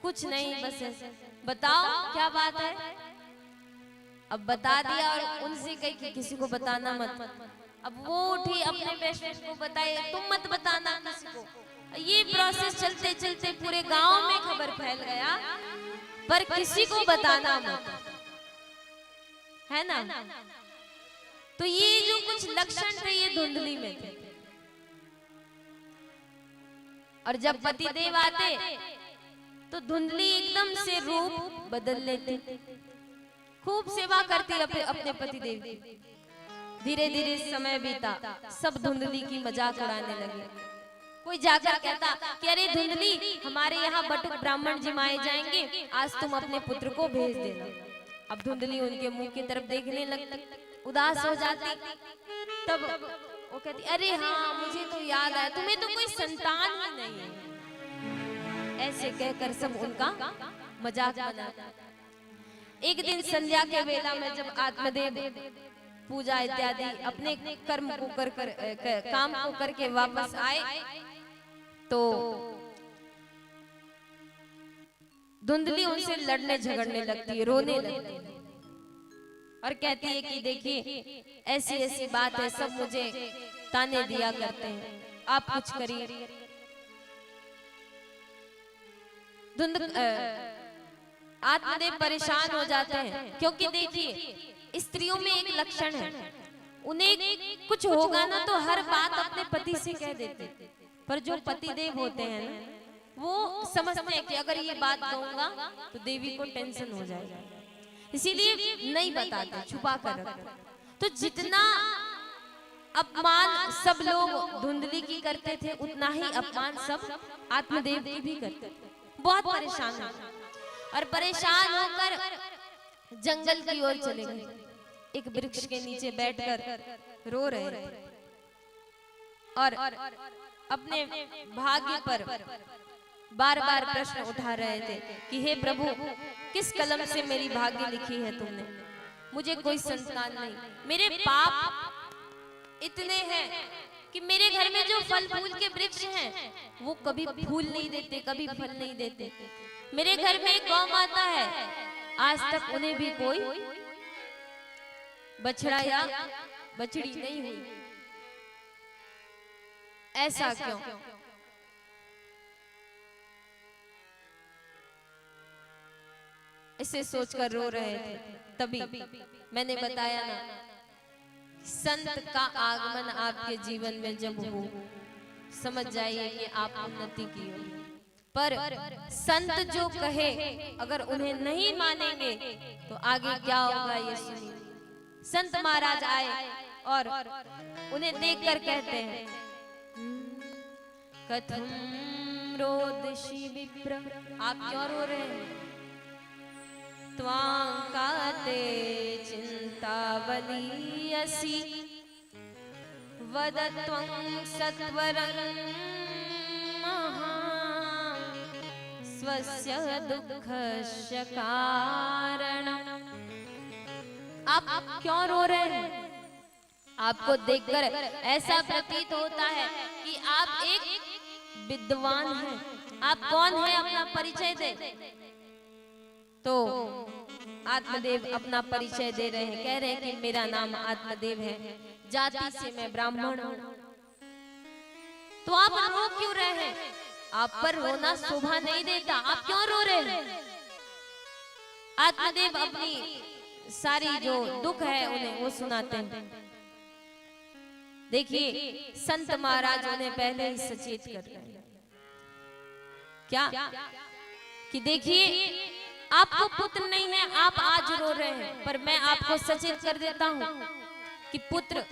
कुछ नहीं, बस ऐसे। बताओ क्या बात है? अब बता दिया और उनसे कही कि किसी को बताना मत। अब वो उठी अपने बेस्ट फ्रेंड को बताए, तुम मत बताना किसी को। ये प्रोसेस चलते चलते पूरे गांव में खबर फैल गया, पर किसी को बताना मत, है ना? तो ये जो कुछ लक्षण थे ये धुंधली में थे। और जब पति देव आते तो धुंधली एकदम से रूप बदल लेती, खूब सेवा करती अपने पति देव की। धीरे धीरे समय बीता, सब धुंधली की मजाक उड़ाने लगे। कोई जाकर कहता कि अरे धुंधली, हमारे यहाँ बटुक ब्राह्मण जिमाए जाएंगे, आज तुम अपने पुत्र को भेज देना। अब धुंधली उनके मुंह की तरफ देखने लगती, उदास हो जाती। तब वो कहती, अरे हाँ मुझे तो याद आया, तुम्हें तो कोई संतान ही नहीं है। ऐसे कहकर सब उनका मजाक बनाता। एक दिन संध्या के वेला में जब आत्मदेव पूजा इत्यादि अपने कर्म को काम को करके वापस आए तो धुंधली उनसे लड़ने झगड़ने लगती है, रोने लगती है और कहती है कि देखिए ऐसी ऐसी बात है, सब मुझे ताने दिया करते हैं, आप कुछ करिए। आत्मदेव परेशान हो जाते हैं, क्योंकि देखिए स्त्रियों में एक लक्षण है, उन्हें कुछ होगा ना तो हर बात अपने पति से कह देते, पर जो पति देव होते हैं ना वो समझते हैं कि अगर ये बात कहूंगा तो देवी को टेंशन हो जाएगा, इसीलिए नहीं बताते, छुपा कर रखते। तो जितना अपमान सब लोग धुंधली की करते थे उतना ही अपमान सब आत्मदेव की भी करते थे। बहुत परेशान हो और परेशान होकर जंगल की ओर चले गए। एक वृक्ष के नीचे बैठकर रो रहे थे और अपने भाग्य पर बार बार प्रश्न उठा रहे थे कि हे प्रभु, किस कलम से मेरी भाग्य लिखी है तुमने, मुझे कोई संतान नहीं, मेरे पाप इतने हैं कि मेरे घर में जो फल फूल के वृक्ष हैं वो कभी फूल नहीं देते, कभी फल नहीं देते। मेरे घर में एक गौ माता है, आज तक उन्हें भी कोई बछड़ा या बछड़ी नहीं हुई। ऐसा क्यों? इसे सोचकर रो रहे थे। तभी मैंने बताया ना, संत का आगमन आपके जीवन में जब हो, समझ जाइए कि आप उन्नति की हो। पर संत जो कहे अगर उन्हें नहीं मानेंगे तो आगे क्या होगा ये सुनिए। संत महाराज आए और उन्हें देखकर कहते हैं, कथम रोदसी विप्र, आप क्यों रो रहे हैं? त्वां काते चिंतावली असि, वद त्वं सत्वरं महां, स्वस्य दुःखस्य कारणम्। आप क्यों रो रहे हैं? आपको देखकर ऐसा प्रतीत होता है कि आप एक विद्वान हैं। आप कौन हैं? अपना परिचय दे। तो आत्मदेव अपना परिचय दे रहे हैं, कह रहे हैं कि मेरा नाम आत्मदेव है, जाति से मैं ब्राह्मण हूं। तो आप रो क्यों रहे हैं? आप पर रोना शोभा नहीं देता, आप क्यों रो रहे हैं? आत्मदेव अपनी सारी जो दुख है उन्हें वो सुनाते हैं। देखिए संत महाराज उन्हें पहले ही सचेत कर रहे हैं। क्या? कि देखिए आपको पुत्र नहीं है, आप आज रो रहे हैं, पर मैं आपको सचेत कर देता हूं कि पुत्र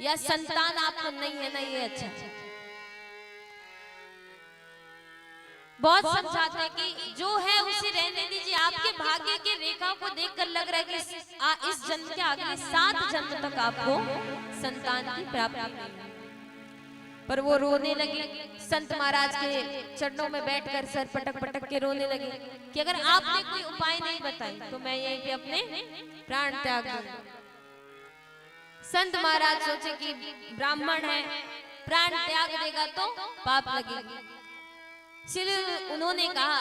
या संतान आपको नहीं है ना, ये अच्छा। बहुत समझाते हैं कि जो है उसे रहने दीजिए, आपके भाग्य के रेखा को देखकर लग रहा है कि इस जन्म के अगले 7 जन्म तक आपको संतान की प्राप्ति नहीं। पर वो रोने लगे, संत महाराज के चरणों में बैठकर सर पटक पटक के रोने लगे कि अगर आपने कोई उपाय नहीं बताई तो मैं यहीं पे अपने प्राण त्याग दूंगा। संत महाराज सोचे कि ब्राह्मण है, प्राण त्याग देगा तो पाप लगेगा, इसलिए उन्होंने कहा,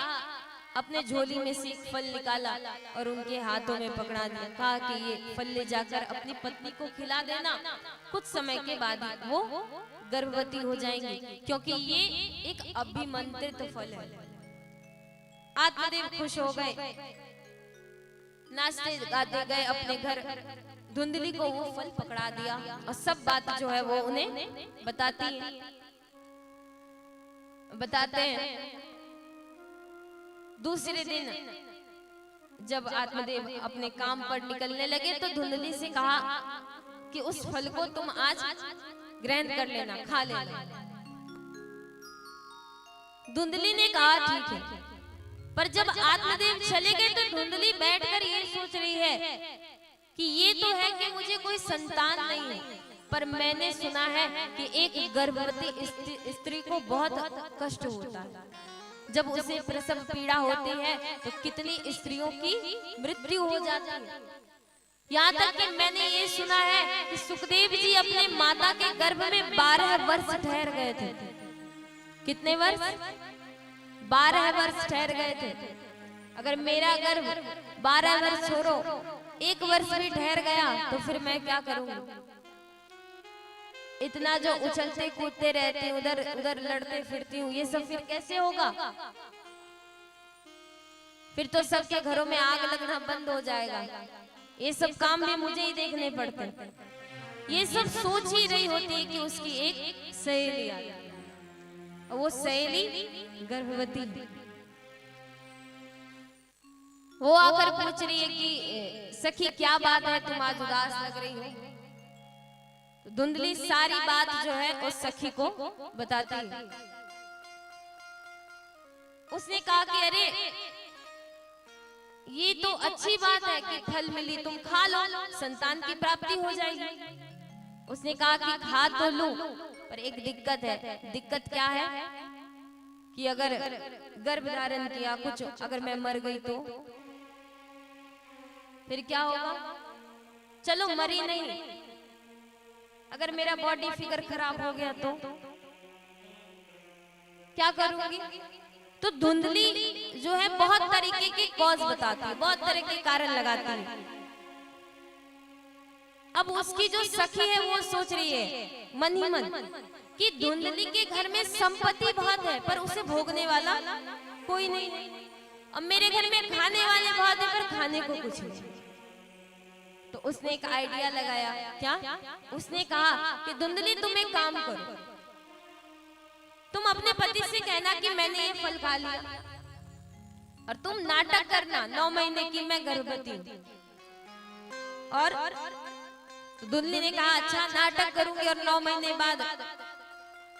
अपने झोली में से एक फल निकाला और उनके हाथों में पकड़ा दिया, कहा कि ये फल ले जाकर अपनी पत्नी को खिला देना, कुछ समय के बाद वो गर्भवती हो जाएंगी, क्योंकि ये एक अभिमंत्रित फल है। आत्मदेव खुश हो गए, नाचते गाते गए अपने घर। धुंधली को वो फल पकड़ा दिया और सब बात जो है वो उन्हें बताती है। बताते हैं दूसरे दिन जब आत्मदेव अपने काम पर निकलने लगे तो धुंधली से कहा कि उस फल को तुम आज ग्रहण कर लेना, खा लेना। धुंधली ने कहा ठीक है। पर जब आत्मदेव चले गए तो धुंधली बैठकर ये सोच रही है कि ये तो है कि मुझे कोई संतान नहीं है, पर मैंने सुना है कि एक गर्भवती स्त्री को बहुत कष्ट होता है। जब उसे प्रसव पीड़ा होती है तो कितनी स्त्रियों की मृत्यु हो जाती है। यहाँ तक कि मैंने ये सुना है कि सुखदेव जी अपने माता के गर्भ में 12 वर्ष ठहर गए थे। कितने वर्ष? 12 वर्ष ठहर गए थे। अगर मेरा गर्भ 12 वर्ष छोड़ो 1 वर्ष भी ठहर गया तो फिर मैं क्या करूंगी? इतना जो उछलते कूदते रहते उधर उधर लड़ते फिरती हूँ, ये सब फिर कैसे होगा? फिर तो सबके घरों में आग लगना बंद हो जाएगा। ये सब काम भी मुझे ही देखने पड़ते हैं। ये सब सोच ही रही होती है कि उसकी एक सहेली आई और वो सहेली गर्भवती। वो आकर पूछ रही है कि सखी क्या बात है, तुम आज उदास लग रही हो? तो धुंधली सारी बात जो है उस सखी को बताती है। उसने कहा कि अरे ये तो अच्छी बात है कि फल मिली, तुम खा लो, संतान की प्राप्ति हो जाएगी। उसने कहा कि खा तो लूं, पर एक दिक्कत है। दिक्कत क्या है कि अगर गर्भ धारण किया कुछ, अगर मैं मर गई तो फिर क्या होगा? चलो मरी नहीं, अगर मेरा बॉडी फिगर खराब हो गया तो क्या करूंगी? तो धुंधली जो है बहुत तरीके के कॉज बताती है, बहुत तरह के कारण लगाती है। अब उसकी जो सखी है वो सोच रही है मन ही मन कि धुंधली के घर में संपत्ति बहुत है पर उसे भोगने वाला कोई नहीं। अब मेरे घर में खाने वाले बहुत है पर खाने को कुछ नहीं। तो उसने एक आइडिया लगाया। क्या? उसने कहा कि धुंधली तुम एक काम करो, तुम अपने पति से कहना कि मैंने ये फल खा लिया और तुम नाटक करना 9 महीने की मैं गर्भवती हूं। और तो धुंधली ने कहा अच्छा नाटक करूंगी और 9 महीने बाद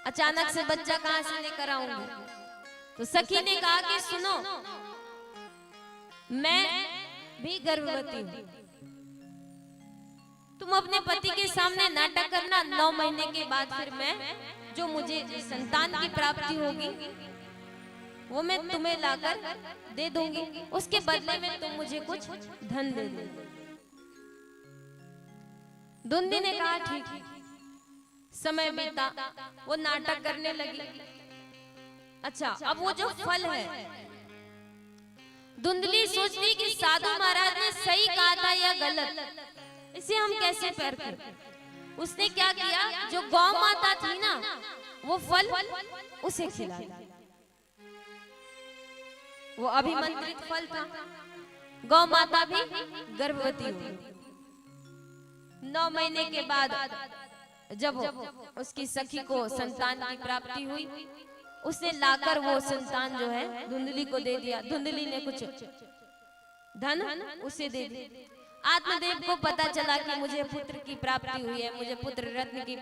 अचानक से बच्चा कहां से लेकर आऊंगी? तो सखी ने कहा कि सुनो, मैं भी गर्भवती हूं, तुम अपने पति के सामने नाटक करना, 9 महीने के बाद फिर मैं जो मुझे संतान की प्राप्ति होगी वो मैं तुम्हें लाकर दे दूंगी, उसके बदले में तुम मुझे कुछ धन दे दो। धुंधली ने कहा ठीक है। समय बीता, वो नाटक करने लगी। अच्छा, अब वो जो फल है, धुंधली सोचती कि साधु महाराज ने सही कहा था या गलत, इसे हम कैसे पैर करें? उसने क्या किया, जो गौ माता थी ना वो फल उसे खिला दिया। वो अभिमंत्रित फल था। गौ माता भी गर्भवती हुई। 9 महीने के बाद जब उसकी सखी को संतान की प्राप्ति हुई, उसने लाकर वो संतान जो है धुंधली को दे दिया। धुंधली ने कुछ धन उसे दे दिया। आत्मदेव को पता चला कि मुझे पुत्र की प्राप्ति हुई है, मुझे पुत्र रत्न की